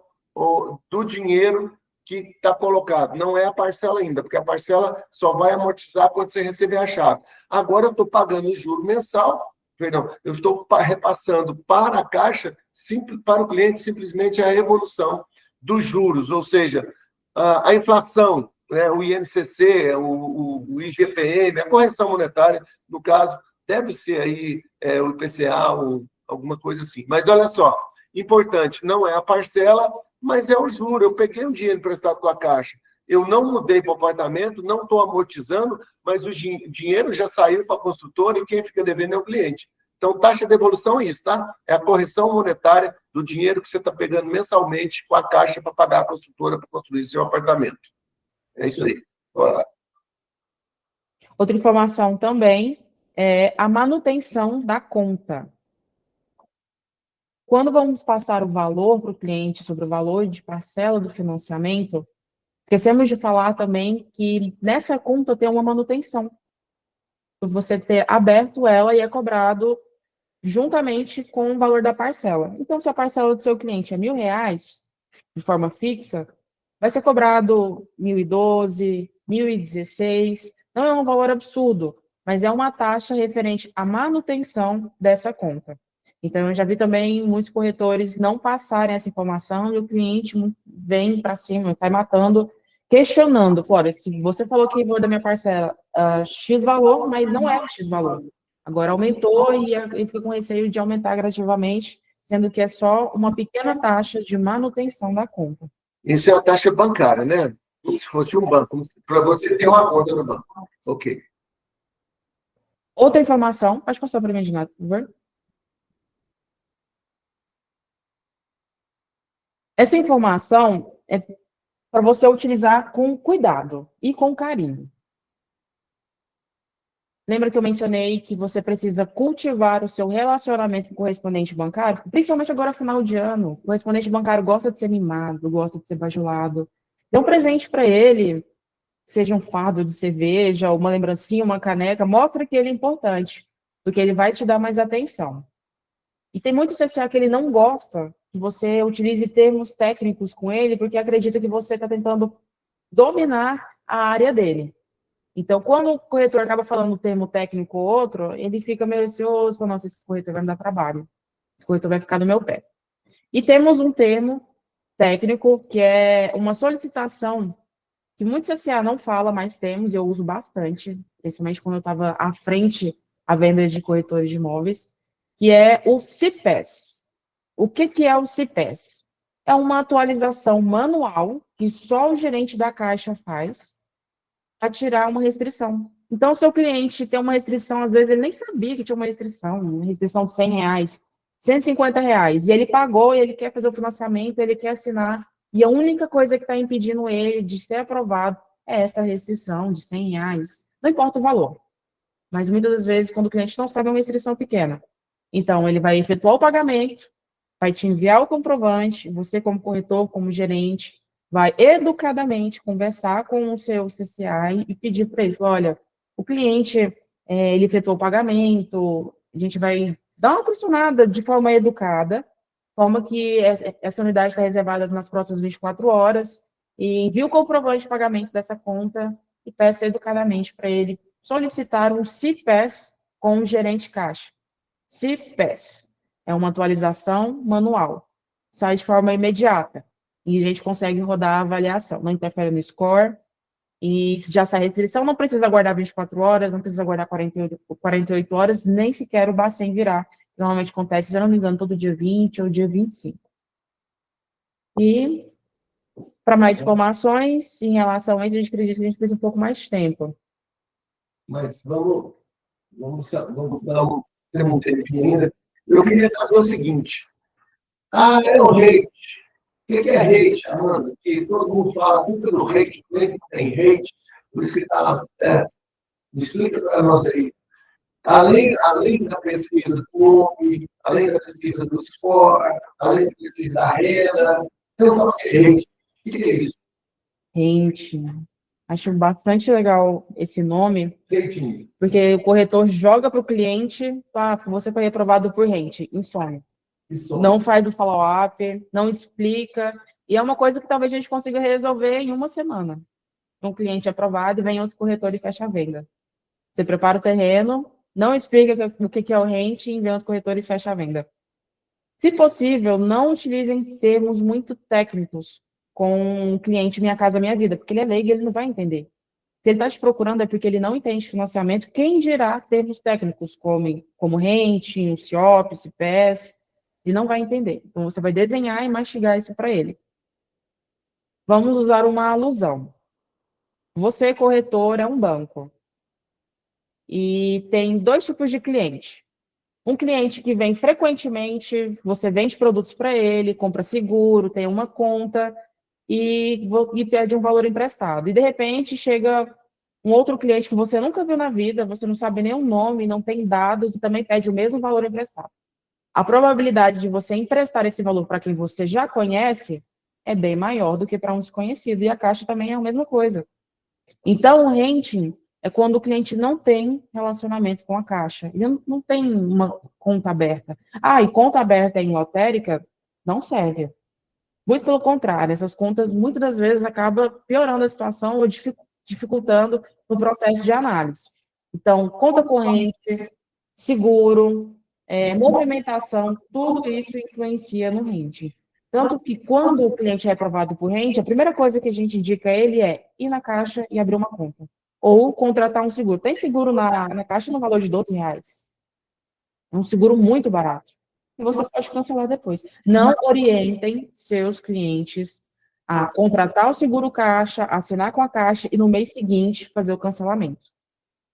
S1: do dinheiro que está colocado. Não é a parcela ainda, porque a parcela só vai amortizar quando você receber a chave. Agora eu estou pagando o juro mensal, eu estou repassando para a Caixa, para o cliente, simplesmente a evolução dos juros, ou seja, a inflação, o INCC, o IGPM, a correção monetária, no caso, deve ser aí o IPCA ou alguma coisa assim. Mas olha só, importante, não é a parcela, mas é o juro. Eu peguei o dinheiro emprestado com a Caixa, eu não mudei para o apartamento, não estou amortizando, mas o dinheiro já saiu para a construtora e quem fica devendo é o cliente. Então, taxa de evolução é isso, tá? É a correção monetária do dinheiro que você está pegando mensalmente com a Caixa para pagar a construtora para construir seu apartamento. É isso aí. Bora lá.
S2: Outra informação também é a manutenção da conta. Quando vamos passar o valor para o cliente sobre o valor de parcela do financiamento, esquecemos de falar também que nessa conta tem uma manutenção. Você ter aberto ela e é cobrado juntamente com o valor da parcela. Então, se a parcela do seu cliente é R$1.000, de forma fixa, vai ser cobrado 1.012, 1.016, não é um valor absurdo, mas é uma taxa referente à manutenção dessa conta. Então, eu já vi também muitos corretores não passarem essa informação e o cliente vem para cima, vai matando, questionando. Olha, se você falou que vou da minha parcela X valor, mas não é X valor. Agora aumentou e ele fica com receio de aumentar gradativamente, sendo que é só uma pequena taxa de manutenção da conta.
S1: Isso é a taxa bancária, né? Como se fosse um banco, para você ter uma conta no banco. Ok.
S2: Outra informação, pode passar para mim, Renato, por favor? Essa informação é para você utilizar com cuidado e com carinho. Lembra que eu mencionei que você precisa cultivar o seu relacionamento com o correspondente bancário? Principalmente agora, final de ano. O correspondente bancário gosta de ser mimado, gosta de ser bajulado. Dê um presente para ele, seja um fardo de cerveja, uma lembrancinha, uma caneca. Mostra que ele é importante, porque ele vai te dar mais atenção. E tem muito CCA que ele não gosta que você utilize termos técnicos com ele, porque acredita que você está tentando dominar a área dele. Então, quando o corretor acaba falando um termo técnico ou outro, ele fica meio ansioso, fala, nossa, esse corretor vai me dar trabalho, esse corretor vai ficar no meu pé. E temos um termo técnico, que é uma solicitação, que muitos CCA não fala, mas temos, eu uso bastante, principalmente quando eu estava à frente à venda de corretores de imóveis, que é o CIPES. O que é o CIPES? É uma atualização manual que só o gerente da Caixa faz, a tirar uma restrição. Então, o seu cliente tem uma restrição, às vezes ele nem sabia que tinha uma restrição de R$100, R$150, e ele pagou, e ele quer fazer o financiamento, ele quer assinar, e a única coisa que está impedindo ele de ser aprovado é essa restrição de R$100, não importa o valor. Mas muitas das vezes, quando o cliente não sabe, é uma restrição pequena. Então, ele vai efetuar o pagamento, vai te enviar o comprovante, você como corretor, como gerente, vai educadamente conversar com o seu CCA e pedir para ele, olha, o cliente, ele efetuou o pagamento, a gente vai dar uma pressionada de forma educada, forma que essa unidade está reservada nas próximas 24 horas, e envia o comprovante de pagamento dessa conta e peça educadamente para ele solicitar um CIPES com o gerente caixa. CIPES é uma atualização manual, sai de forma imediata, e a gente consegue rodar a avaliação, não interfere no score, e se já sai a restrição, não precisa aguardar 24 horas, não precisa aguardar 48 horas, nem sequer o Bacen virar. Normalmente acontece, se eu não me engano, todo dia 20 ou dia 25. E, para mais informações em relação a isso, a gente acredita que a gente precisa um pouco mais de tempo.
S1: Mas temos um tempinho ainda. Eu queria saber o seguinte. É o hate. O que é hate, Amanda? Que todo mundo fala muito do hate, tem hate, por isso que está. Me explica para nós aí. Além da pesquisa do nome, além da pesquisa do score, além da pesquisa da renda, tem um nome que é hate. O que é isso?
S2: Hate. Acho bastante legal esse nome,
S1: Hating.
S2: porque o corretor joga para o cliente, você foi reprovado por hate, insônia. Não faz o follow-up, não explica, e é uma coisa que talvez a gente consiga resolver em uma semana. Um cliente aprovado e vem outro corretor e fecha a venda. Você prepara o terreno, não explica o que é o rente, vem outro corretor e fecha a venda. Se possível, não utilizem termos muito técnicos com o cliente Minha Casa Minha Vida, porque ele é leigo e ele não vai entender. Se ele está te procurando é porque ele não entende financiamento, quem dirá termos técnicos como rente, CIOP, CIPES, ele não vai entender. Então, você vai desenhar e mastigar isso para ele. Vamos usar uma alusão. Você, corretor, é um banco. E tem dois tipos de cliente. Um cliente que vem frequentemente, você vende produtos para ele, compra seguro, tem uma conta e pede um valor emprestado. E, de repente, chega um outro cliente que você nunca viu na vida, você não sabe nem o nome, não tem dados e também pede o mesmo valor emprestado. A probabilidade de você emprestar esse valor para quem você já conhece é bem maior do que para um desconhecido. E a Caixa também é a mesma coisa. Então, o renting é quando o cliente não tem relacionamento com a Caixa. Ele não tem uma conta aberta. E conta aberta em lotérica não serve. Muito pelo contrário, essas contas muitas das vezes acabam piorando a situação ou dificultando o processo de análise. Então, conta corrente, seguro, movimentação, tudo isso influencia no rende. Tanto que quando o cliente é aprovado por rende, a primeira coisa que a gente indica a ele é ir na Caixa e abrir uma conta. Ou contratar um seguro. Tem seguro na Caixa no valor de R$ 12. É um seguro muito barato. E você pode cancelar depois. Não orientem seus clientes a contratar o seguro Caixa, assinar com a Caixa e no mês seguinte fazer o cancelamento.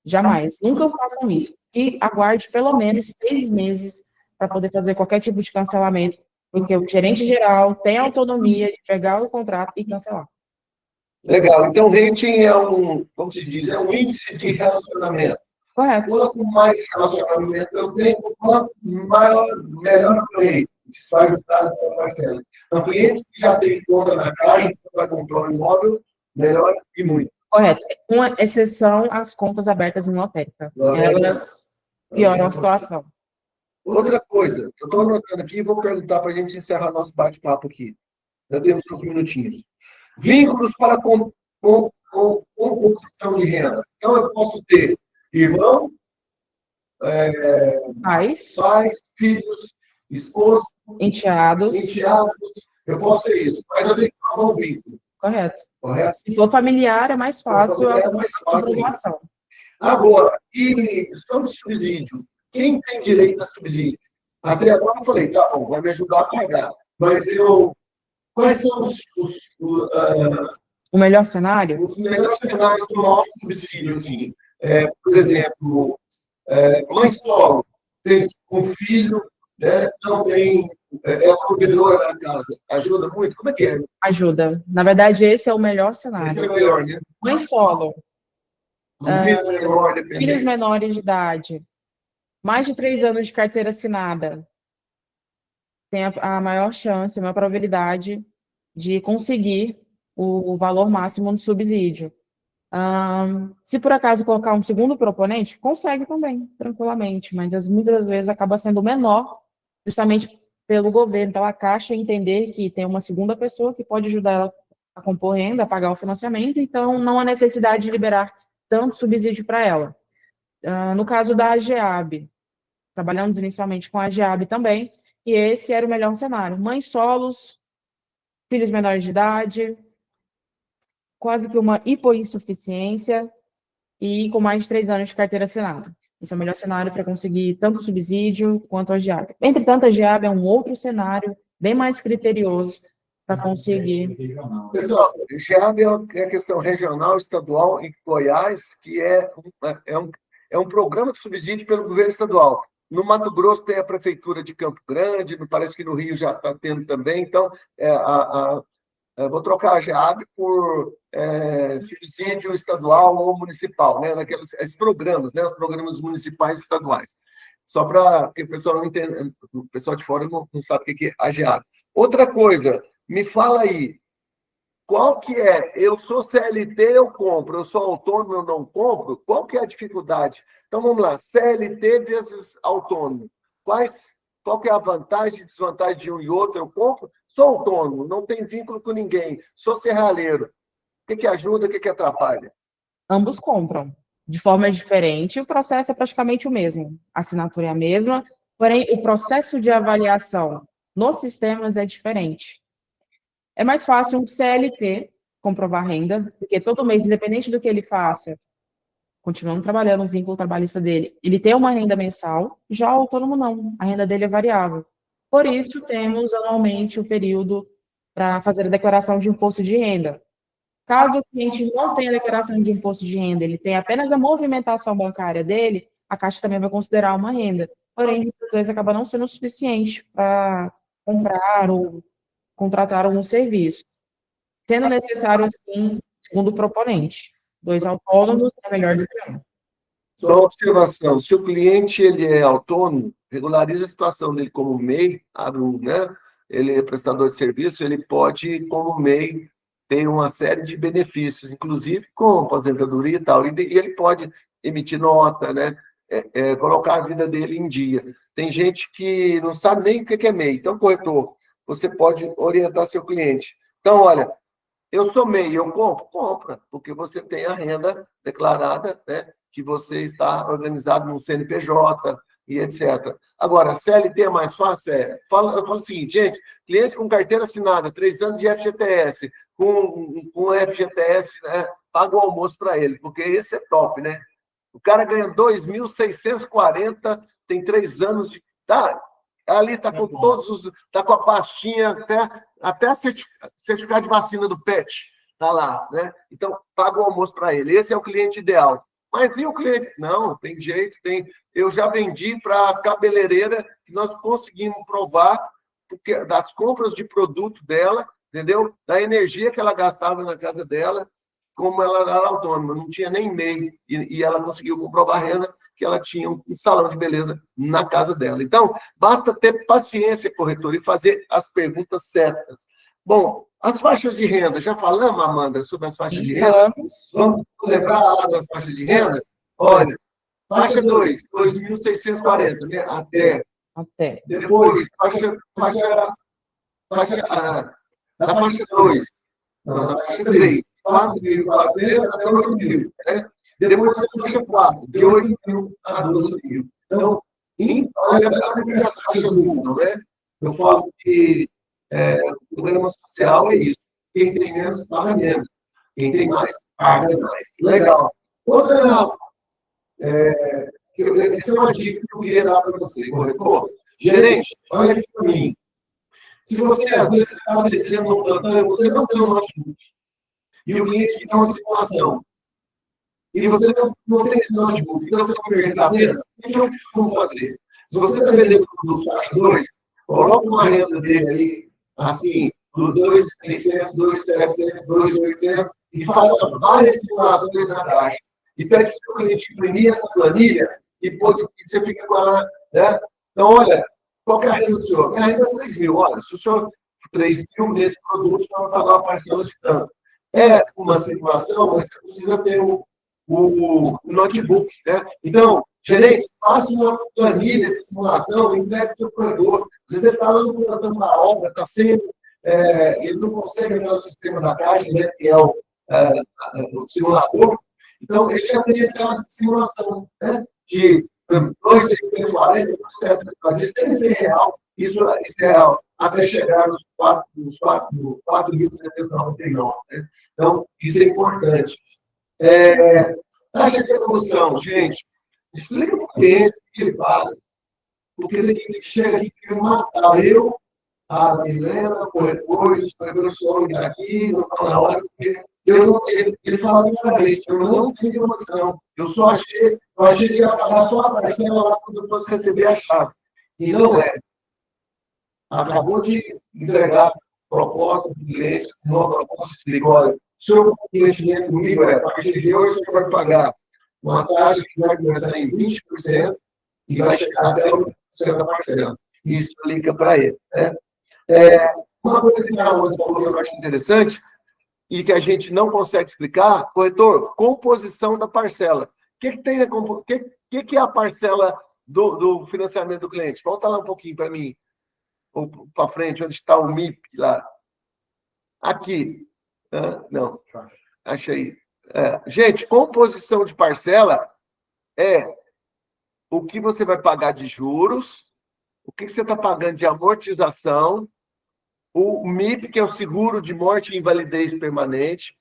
S2: Jamais. Nunca façam isso. E aguarde pelo menos 6 meses para poder fazer qualquer tipo de cancelamento, porque o gerente geral tem autonomia de pegar o contrato e cancelar.
S1: Legal. Então, rating é como se diz, é um índice de relacionamento.
S2: Correto.
S1: Quanto mais relacionamento eu tenho, quanto melhor o rating. Isso vai ajudar a parcela. Então, clientes que já têm conta na Caixa, vai comprar um imóvel, melhor e muito.
S2: Correto. Uma exceção às contas abertas em lotérica. Elas pioram a situação.
S1: Outra coisa, eu estou anotando aqui e vou perguntar para a gente encerrar nosso bate-papo aqui. Já temos uns minutinhos. Vínculos para composição de renda. Então, eu posso ter irmão, pais, filhos, esposo,
S2: enteados.
S1: Eu posso ter isso, mas eu tenho que provar o vínculo.
S2: Correto.
S1: Correto?
S2: Se for familiar, é mais fácil a comprovação.
S1: Agora, e sobre subsídio? Quem tem direito a subsídio? Até agora eu falei, tá bom, vai me ajudar a pagar. Mas quais são
S2: o melhor cenário?
S1: Os melhores cenários do nosso subsídio, assim. Por exemplo, mãe solo, tem um filho, né, não tem, é provedora da casa. Ajuda muito? Como é que é?
S2: Ajuda. Na verdade, esse é o melhor cenário.
S1: Esse é o melhor, né?
S2: Mãe solo. Filhos
S1: Filhos
S2: menores de idade. Mais de 3 anos de carteira assinada. Tem a maior chance, a maior probabilidade de conseguir o valor máximo do subsídio. Se por acaso colocar um segundo proponente, consegue também, tranquilamente, mas muitas vezes acaba sendo menor, justamente pelo governo, pela Caixa entender que tem uma segunda pessoa que pode ajudar ela a compor renda, a pagar o financiamento, então não há necessidade de liberar tanto subsídio para ela. No caso da AGEAB, trabalhamos inicialmente com a AGEAB também, e esse era o melhor cenário. Mães solos, filhos menores de idade, quase que uma hipoinsuficiência e com mais de 3 anos de carteira assinada. Esse é o melhor cenário para conseguir tanto subsídio quanto a GEAB. Entretanto, a GEAB é um outro cenário bem mais criterioso para conseguir.
S1: Pessoal, GEAB é a questão regional, estadual em Goiás, que é um programa de subsídio pelo governo estadual. No Mato Grosso tem a prefeitura de Campo Grande, parece que no Rio já está tendo também. Então, vou trocar a GEAB por subsídio estadual ou municipal, né? Esses programas, né? Os programas municipais e estaduais. Só para que o pessoal não entenda, o pessoal de fora não sabe o que é a GEAB. Outra coisa, me fala aí, qual que é? Eu sou CLT, eu compro, eu sou autônomo, eu não compro? Qual que é a dificuldade? Então, vamos lá, CLT versus autônomo. Qual que é a vantagem e desvantagem de um e outro? Eu compro? Sou autônomo, não tenho vínculo com ninguém, sou serralheiro. O que ajuda, o que atrapalha?
S2: Ambos compram. De forma diferente, o processo é praticamente o mesmo. A assinatura é a mesma, porém, o processo de avaliação nos sistemas é diferente. É mais fácil um CLT comprovar renda, porque todo mês, independente do que ele faça, continuando trabalhando o vínculo trabalhista dele, ele tem uma renda mensal, já o autônomo não, a renda dele é variável. Por isso, temos anualmente o período para fazer a declaração de imposto de renda. Caso o cliente não tenha declaração de imposto de renda, ele tem apenas a movimentação bancária dele, a Caixa também vai considerar uma renda. Porém, muitas vezes acaba não sendo suficiente para comprar ou contratar algum serviço. Sendo necessário, assim, segundo o proponente, 2 autônomos é melhor do que 1.
S1: Só uma observação, se o cliente ele é autônomo, regulariza a situação dele como MEI, né? Ele é prestador de serviço, ele pode, como MEI, ter uma série de benefícios, inclusive com aposentadoria e tal, e ele pode emitir nota, né? Colocar a vida dele em dia. Tem gente que não sabe nem o que é MEI, então o corretor você pode orientar seu cliente. Então, olha, eu sou MEI, eu compro? Compra, porque você tem a renda declarada, né, que você está organizado no CNPJ e etc. Agora, CLT é mais fácil? Eu falo o seguinte, gente, cliente com carteira assinada, 3 anos de FGTS, com FGTS, né, paga o almoço para ele, porque esse é top, né? O cara ganha 2.640, tem 3 anos de... Tá, ali está com todos os... Está com a pastinha, até certificado de vacina do PET, está lá, né? Então, paga o almoço para ele. Esse é o cliente ideal. Mas e o cliente? Não, tem jeito, tem... Eu já vendi para a cabeleireira, que nós conseguimos provar porque, das compras de produto dela, entendeu? Da energia que ela gastava na casa dela, como ela era autônoma, não tinha nem MEI, e ela conseguiu comprovar a renda que ela tinha um salão de beleza na casa dela. Então, basta ter paciência, corretor, e fazer as perguntas certas. Bom, as faixas de renda, já falamos, Amanda, sobre as faixas de renda? Vamos lembrar lá das faixas de renda? Olha, faixa 2, 2.640, né? Até. Depois, da faixa 2, da faixa 3, 4.400 até 8.000, né? Depois da faixa 4, de 8.000 a 12.000. Então, olha as faixas mudam, né? Eu falo que o programa social é isso. Quem tem menos, paga menos. Quem tem mais, paga mais. Legal. Outra... essa é uma dica que eu queria dar para você, corretor. Gerente, olha aqui para mim. Se você, às vezes, está devendo no plantão, você não tem um notebook, e o cliente quer uma simulação, e você não tem esse notebook, então você vai perder venda, o que eu costumo fazer? Se você está vendendo produto faixa 2, coloca uma renda dele aí, assim, do 2.600, 2.700, 2.800, e faça várias simulações na caixa. E pede para o cliente imprimir essa planilha e você fica com ela, né? Então, olha, qual é a renda do senhor? A renda é 3.000. Olha, se o senhor 3.000 nesse produto, vai pagar uma parcela de tanto. É uma simulação, mas você precisa ter o notebook, né? Então, gerente, faça uma planilha de simulação e entregue para o seu corredor. Às vezes ele está lá no plantão da obra, está sendo... ele não consegue ver o sistema da caixa, né, que é o simulador. Então, ele já teria aquela simulação, né, de 2.640, processo de fazer, isso tem que ser real, isso é real, até chegar nos 4.399, né? Então, isso é importante. Taxa de evolução, gente, explica para o cliente o que ele paga, porque ele chega aqui e quer matar a Milena, o corretor, os corretores foram aqui, não está na hora, porque ele falava claramente, eu não tive emoção, eu achei que ia pagar só a parcela lá quando eu fosse receber a chave. E não é. Acabou de entregar proposta para o cliente, uma proposta explicou, olha, o seu investimento comigo a partir de hoje, o senhor vai pagar uma taxa que vai começar em 20% e vai chegar até 1% da parcela. Isso explica para ele, né? Uma coisa que a Amanda falou que eu acho interessante e que a gente não consegue explicar, corretor, composição da parcela. O que tem que é a parcela do financiamento do cliente? Volta lá um pouquinho para mim, ou para frente, onde está o MIP lá. Aqui. Não, achei. Gente, composição de parcela é o que você vai pagar de juros, o que você está pagando de amortização, o MIP, que é o seguro de morte e invalidez permanente,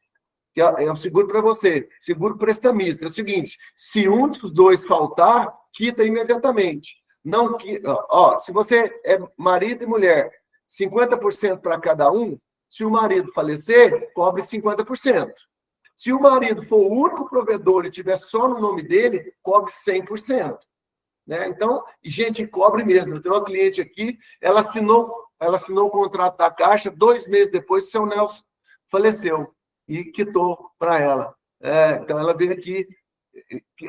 S1: que é um seguro para você, seguro prestamista. É o seguinte, se um dos dois faltar, quita imediatamente. Não, se você é marido e mulher, 50% para cada um, se o marido falecer, cobre 50%. Se o marido for o único provedor e tiver só no nome dele, cobre 100%. Né? Então, gente, cobre mesmo. Eu tenho uma cliente aqui, ela assinou o contrato da Caixa, 2 meses depois, seu Nelson faleceu e quitou para ela. Então, ela veio aqui.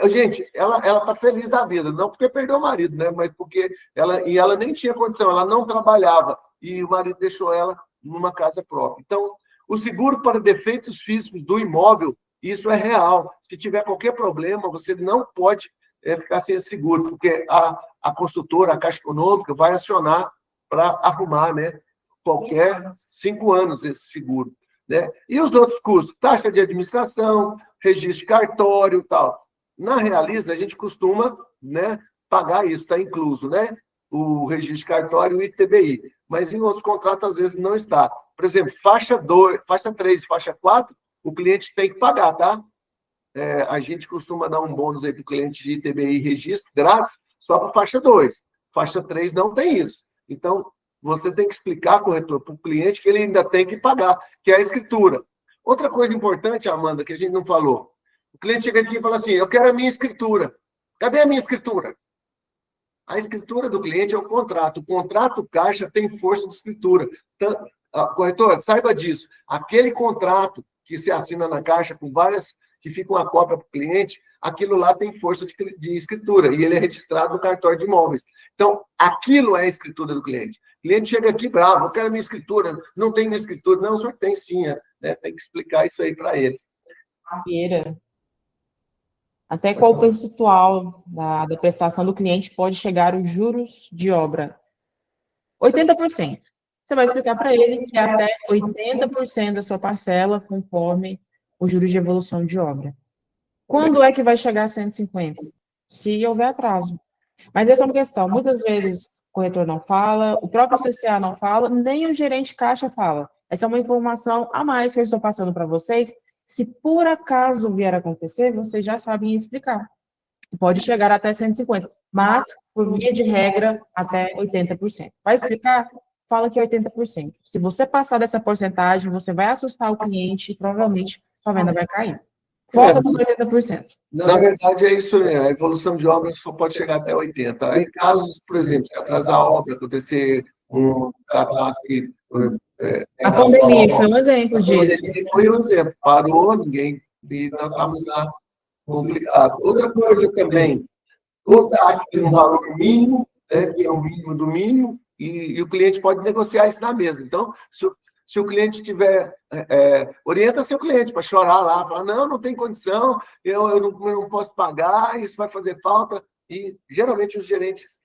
S1: Gente, ela está feliz da vida, não porque perdeu o marido, né? Mas porque ela nem tinha condição, ela não trabalhava e o marido deixou ela numa casa própria. Então, o seguro para defeitos físicos do imóvel, isso é real. Se tiver qualquer problema, você não pode ficar sem esse seguro, porque a construtora, a Caixa Econômica, vai acionar para arrumar, né? qualquer 5 anos esse seguro, né? E os outros custos? Taxa de administração, registro de cartório e tal. Na Realiza, a gente costuma, né, pagar isso, está incluso, né? O registro de cartório e o ITBI. Mas em outros contratos, às vezes, não está. Por exemplo, faixa 2, faixa 3 e faixa 4, o cliente tem que pagar, tá? A gente costuma dar um bônus aí para o cliente de ITBI e registro grátis só para faixa 2. Faixa 3 não tem isso. Então, você tem que explicar, corretor, para o cliente que ele ainda tem que pagar, que é a escritura. Outra coisa importante, Amanda, que a gente não falou. O cliente chega aqui e fala assim, eu quero a minha escritura. Cadê a minha escritura? A escritura do cliente é o contrato. O contrato caixa tem força de escritura. Então, corretor, saiba disso. Aquele contrato que se assina na caixa com várias, que fica uma cópia para o cliente, aquilo lá tem força de escritura e ele é registrado no cartório de imóveis. Então, aquilo é a escritura do cliente. O cliente chega aqui bravo, eu quero minha escritura, não tem minha escritura. Não, o senhor tem sim, né? Tem que explicar isso aí para eles.
S2: Até qual percentual da prestação do cliente pode chegar os juros de obra? 80%. Você vai explicar para ele que até 80% da sua parcela conforme o juros de evolução de obra. Quando é que vai chegar a 150? Se houver atraso. Mas essa é uma questão. Muitas vezes o corretor não fala, o próprio CCA não fala, nem o gerente caixa fala. Essa é uma informação a mais que eu estou passando para vocês. Se por acaso vier a acontecer, vocês já sabem explicar. Pode chegar até 150, mas, por via de regra, até 80%. Vai explicar? Fala que é 80%. Se você passar dessa porcentagem, você vai assustar o cliente e provavelmente sua venda vai cair. Foca nos 80%.
S1: Na verdade, é isso, né? A evolução de obras só pode chegar até 80%. Aí, casos, por exemplo, se atrasar a obra, acontecer um catástrofe.
S2: A pandemia foi um exemplo disso.
S1: Foi um exemplo. Parou, ninguém. E nós estávamos lá complicado. Outra coisa também, o TAC tem um valor mínimo, né, que é o mínimo do mínimo, e o cliente pode negociar isso na mesa. Então, se o cliente tiver, orienta seu cliente para chorar lá, falar, não tem condição, eu não posso pagar, isso vai fazer falta. E, geralmente, os gerentes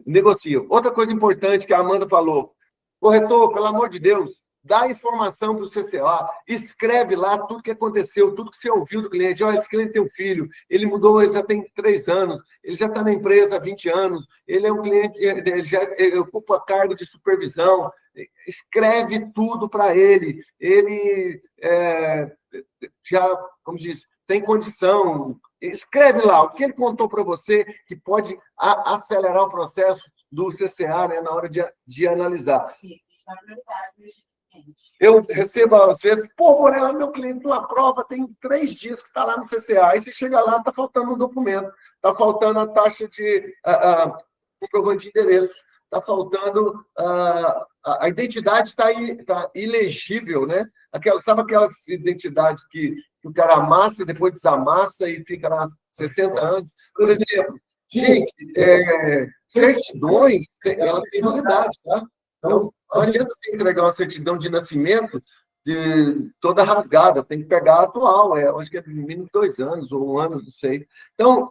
S1: negociam. Outra coisa importante que a Amanda falou, corretor, pelo amor de Deus, dá informação para o CCA, escreve lá tudo que aconteceu, tudo que você ouviu do cliente. Olha, esse cliente tem um filho, ele mudou, ele já tem 3 anos, ele já está na empresa há 20 anos, ele é um cliente, ele já ocupa cargo de supervisão. Escreve tudo para ele. Ele já, como diz, tem condição. Escreve lá o que ele contou para você que pode acelerar o processo do CCA, né, na hora de analisar. Eu recebo, às vezes, Morella, meu cliente uma prova, tem 3 dias que está lá no CCA. Aí você chega lá, está faltando um documento, está faltando a taxa de comprovante de endereço, está faltando a identidade está ilegível, né? Sabe aquelas identidades que o cara amassa, depois desamassa e fica lá 60 anos? Por exemplo, gente, certidões, elas têm validade, tá? Então, não adianta você entregar uma certidão de nascimento toda rasgada, tem que pegar a atual, eu acho que é no mínimo 2 anos ou 1 ano, não sei. Então,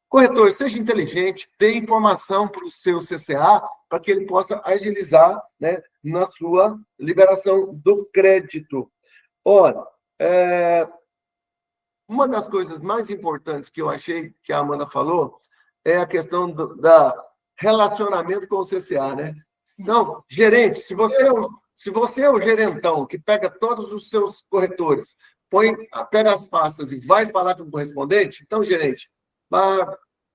S1: corretor, seja inteligente, dê informação para o seu CCA para que ele possa agilizar, né, na sua liberação do crédito. Ora, uma das coisas mais importantes que eu achei que a Amanda falou é a questão da relacionamento com o CCA, né? Então, gerente, se você é o gerentão que pega todos os seus corretores, pega as pastas e vai falar com o correspondente, então, gerente,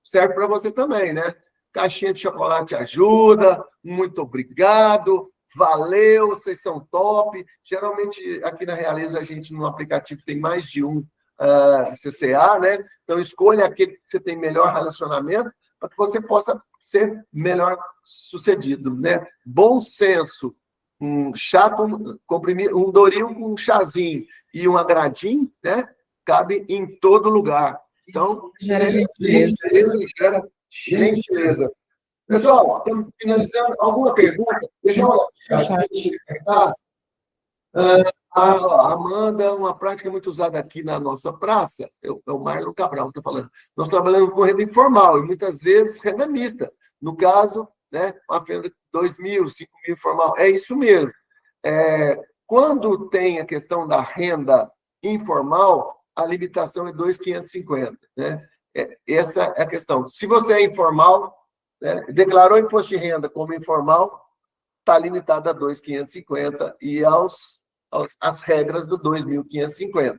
S1: serve para você também, né? Caixinha de chocolate ajuda, muito obrigado, valeu, vocês são top. Geralmente, aqui na Realiza, a gente no aplicativo tem mais de um CCA, né? Então, escolha aquele que você tem melhor relacionamento para que você possa ser melhor sucedido, né? Bom senso, um chá comprimido, um Doril com um chazinho e um agradinho, né? Cabe em todo lugar. Então, gera gentileza. Pessoal, estamos finalizando. Alguma pergunta? Deixa eu olhar. A Amanda, uma prática muito usada aqui na nossa praça, é o Marlon Cabral está falando. Nós trabalhamos com renda informal e muitas vezes renda mista. No caso, né, uma renda de 2.000, 5.000 informal. É isso mesmo. Quando tem a questão da renda informal, a limitação é 2.550, né? Essa é a questão. Se você é informal, né, declarou imposto de renda como informal, está limitado a 2.550 e às regras do 2.550.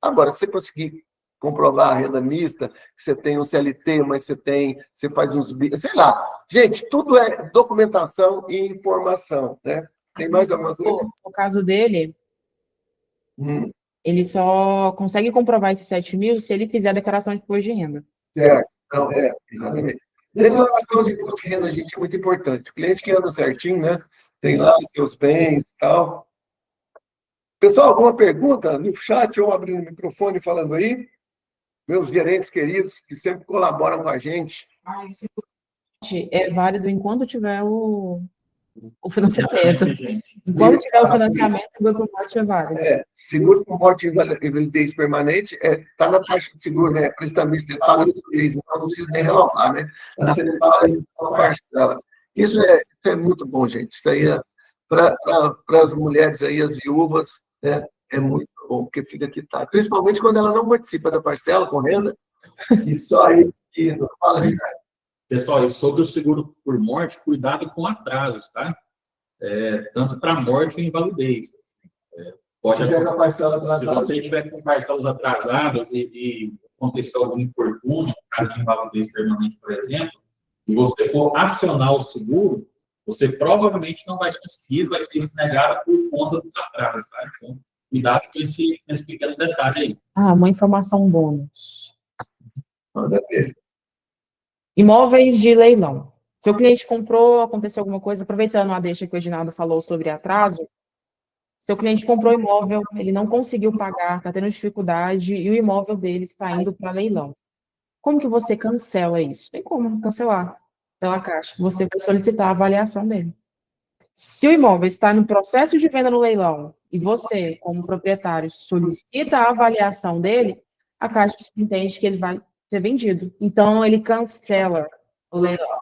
S1: Agora, se você conseguir comprovar a renda mista, que você tem um CLT, mas você faz uns... Sei lá. Gente, tudo é documentação e informação, né? Tem mais alguma coisa?
S2: No caso dele, ele só consegue comprovar esses 7.000 se ele fizer a declaração de imposto de renda.
S1: Certo. Então, exatamente. Declaração de imposto de renda, gente, é muito importante. O cliente que anda certinho, né? Tem lá os seus bens e tal. Pessoal, alguma pergunta no chat ou abrindo o microfone falando aí? Meus gerentes queridos que sempre colaboram com a gente.
S2: É válido enquanto tiver o financiamento. Enquanto tiver o financiamento, o seguro por morte é válido.
S1: Seguro por morte e invalidez permanente está na taxa de seguro, né? Prestamista, ele paga no mês, então não precisa nem renovar, né? Você paga uma parcela. Isso é muito bom, gente. Isso aí para as mulheres aí, as viúvas, né? É muito bom, porque fica quitado. Principalmente quando ela não participa da parcela com renda. Isso aí que não fala, Ricardo.
S4: Pessoal, e sobre o seguro por morte, cuidado com atrasos, tá? Tanto para morte e invalidez. Pode acontecer, se você tiver com parcelas atrasadas e acontecer algum infortúnio, caso de invalidez permanente, por exemplo, e você for acionar o seguro, você provavelmente não vai conseguir, vai ter se negado por conta dos atrasos, tá? Então, cuidado com esse pequeno detalhe aí.
S2: Uma informação bônus.
S1: Manda ver.
S2: Imóveis de leilão. Seu cliente comprou, aconteceu alguma coisa, aproveitando a deixa que o Edinaldo falou sobre atraso, seu cliente comprou imóvel, ele não conseguiu pagar, está tendo dificuldade e o imóvel dele está indo para leilão. Como que você cancela isso? Tem como cancelar pela Caixa. Você vai solicitar a avaliação dele. Se o imóvel está no processo de venda no leilão e você, como proprietário, solicita a avaliação dele, a Caixa entende que ele vai ser vendido. Então, ele cancela o leilão.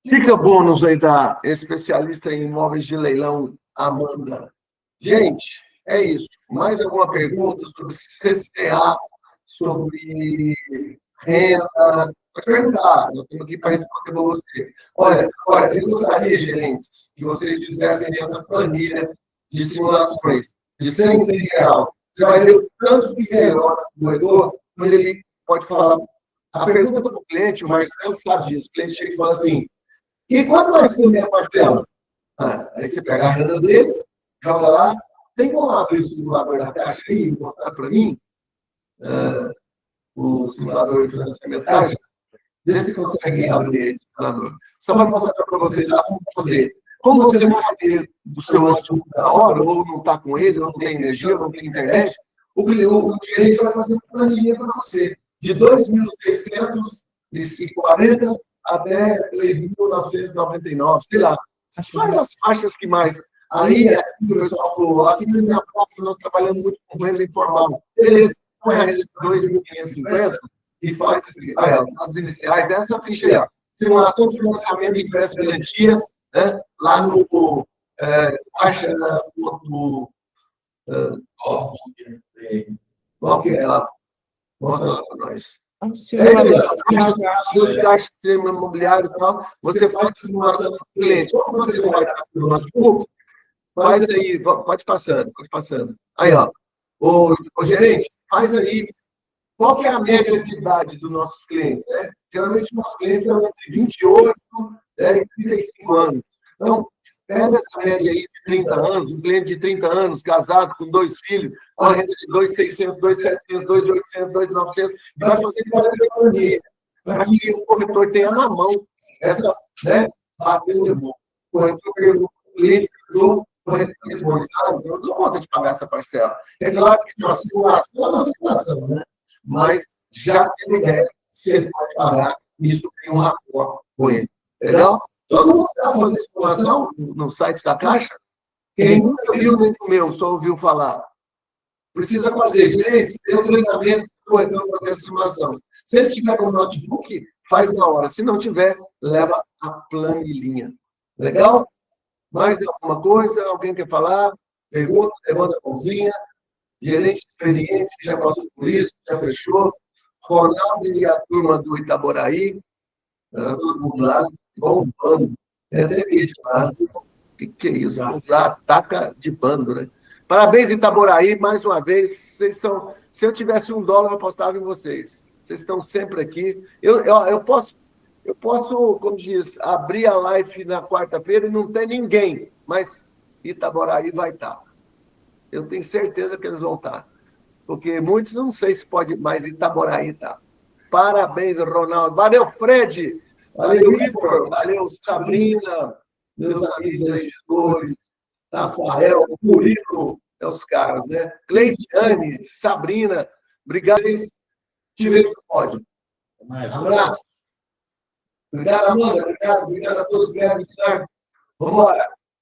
S1: Fica bônus aí da especialista em imóveis de leilão, Amanda. Gente, é isso. Mais alguma pergunta sobre CCA, sobre renda? Pode perguntar, eu estou aqui para responder para você. Olha, eu gostaria, gerentes, que vocês fizessem essa planilha de simulações de R$100 Você vai ver o tanto que melhora o corretor, quando ele pode falar. A pergunta do cliente, o Marcelo sabe disso, o cliente chega e fala assim, e quanto vai ser a minha parcela? Aí você pega a renda dele, joga lá, tem como abrir o simulador da Caixa aí e mostrar para mim? O simulador de financiamento da Caixa? Vê se consegue abrir o simulador. Só para mostrar para vocês já como fazer. Como você não vai ter o seu notebook na hora, ou não está com ele, ou não tem energia, ou não tem internet, o gerente vai fazer uma planilha para você, de 2.640 até 3.999, sei lá. As faixas que mais. Aí, o pessoal falou, aqui na minha praça nós trabalhamos muito com renda informal. Beleza, põe a renda de 2.550 e faz as iniciais dessa ficha aí, ó. Simulação de financiamento e empréstimo de garantia, né? Lá no caixa do qual que é lá? Mostra lá para nós. De caixa de sistema imobiliário e tal, você faz a simulação do cliente. Como você não vai estar no notebook, faz aí, pode passando. Aí, ó, o gerente, faz aí, qual que é a média de idade dos nossos clientes, né? Geralmente, nossos clientes são entre 28 e 35 anos. Então, pega essa média aí de 30 anos, um cliente de 30 anos, casado, com 2 filhos, com a renda de 2.600, 2.700, 2.800, 2.900, e vai fazer a economia, para que o corretor tenha na mão essa, né, batendo o corretor pergunta, o cliente perguntou, o corretor responde, eu não dou conta de pagar essa parcela. É claro que é uma simulação, né? Mas já tem ideia se ele pode pagar, isso tem um acordo com ele. Legal? Todo mundo sabe fazer simulação no site da Caixa? Quem nunca viu dentro do meu, só ouviu falar. Precisa fazer, gente, tem um treinamento para fazer a simulação. Se ele tiver com o notebook, faz na hora. Se não tiver, leva a planilhinha. Legal? Mais alguma coisa? Alguém quer falar? Pergunta, levanta a mãozinha. Gerente experiente, já passou por isso, já fechou. Ronaldo e a turma do Itaboraí. Todo mundo lá, bombando. É até mesmo lá. O que é isso? Vamos lá, ataca de bando, né? Parabéns, Itaboraí, mais uma vez. Vocês são. Se eu tivesse $1, eu apostava em vocês. Vocês estão sempre aqui. Eu posso, como diz, abrir a live na quarta-feira e não ter ninguém, mas Itaboraí vai estar. Eu tenho certeza que eles vão estar. Porque muitos não sei se pode, mas Itaboraí está. Parabéns, Ronaldo. Valeu, Fred. Valeu, Igor. Valeu, Sabrina. Meus amigos gestores. Rafael, Murilo. É os caras, né? Cleidiane, Sabrina. Obrigado. Te vejo no pódio. Abraço. Obrigado, Amanda. Obrigado a todos. Obrigado, Gustavo. Vamos embora.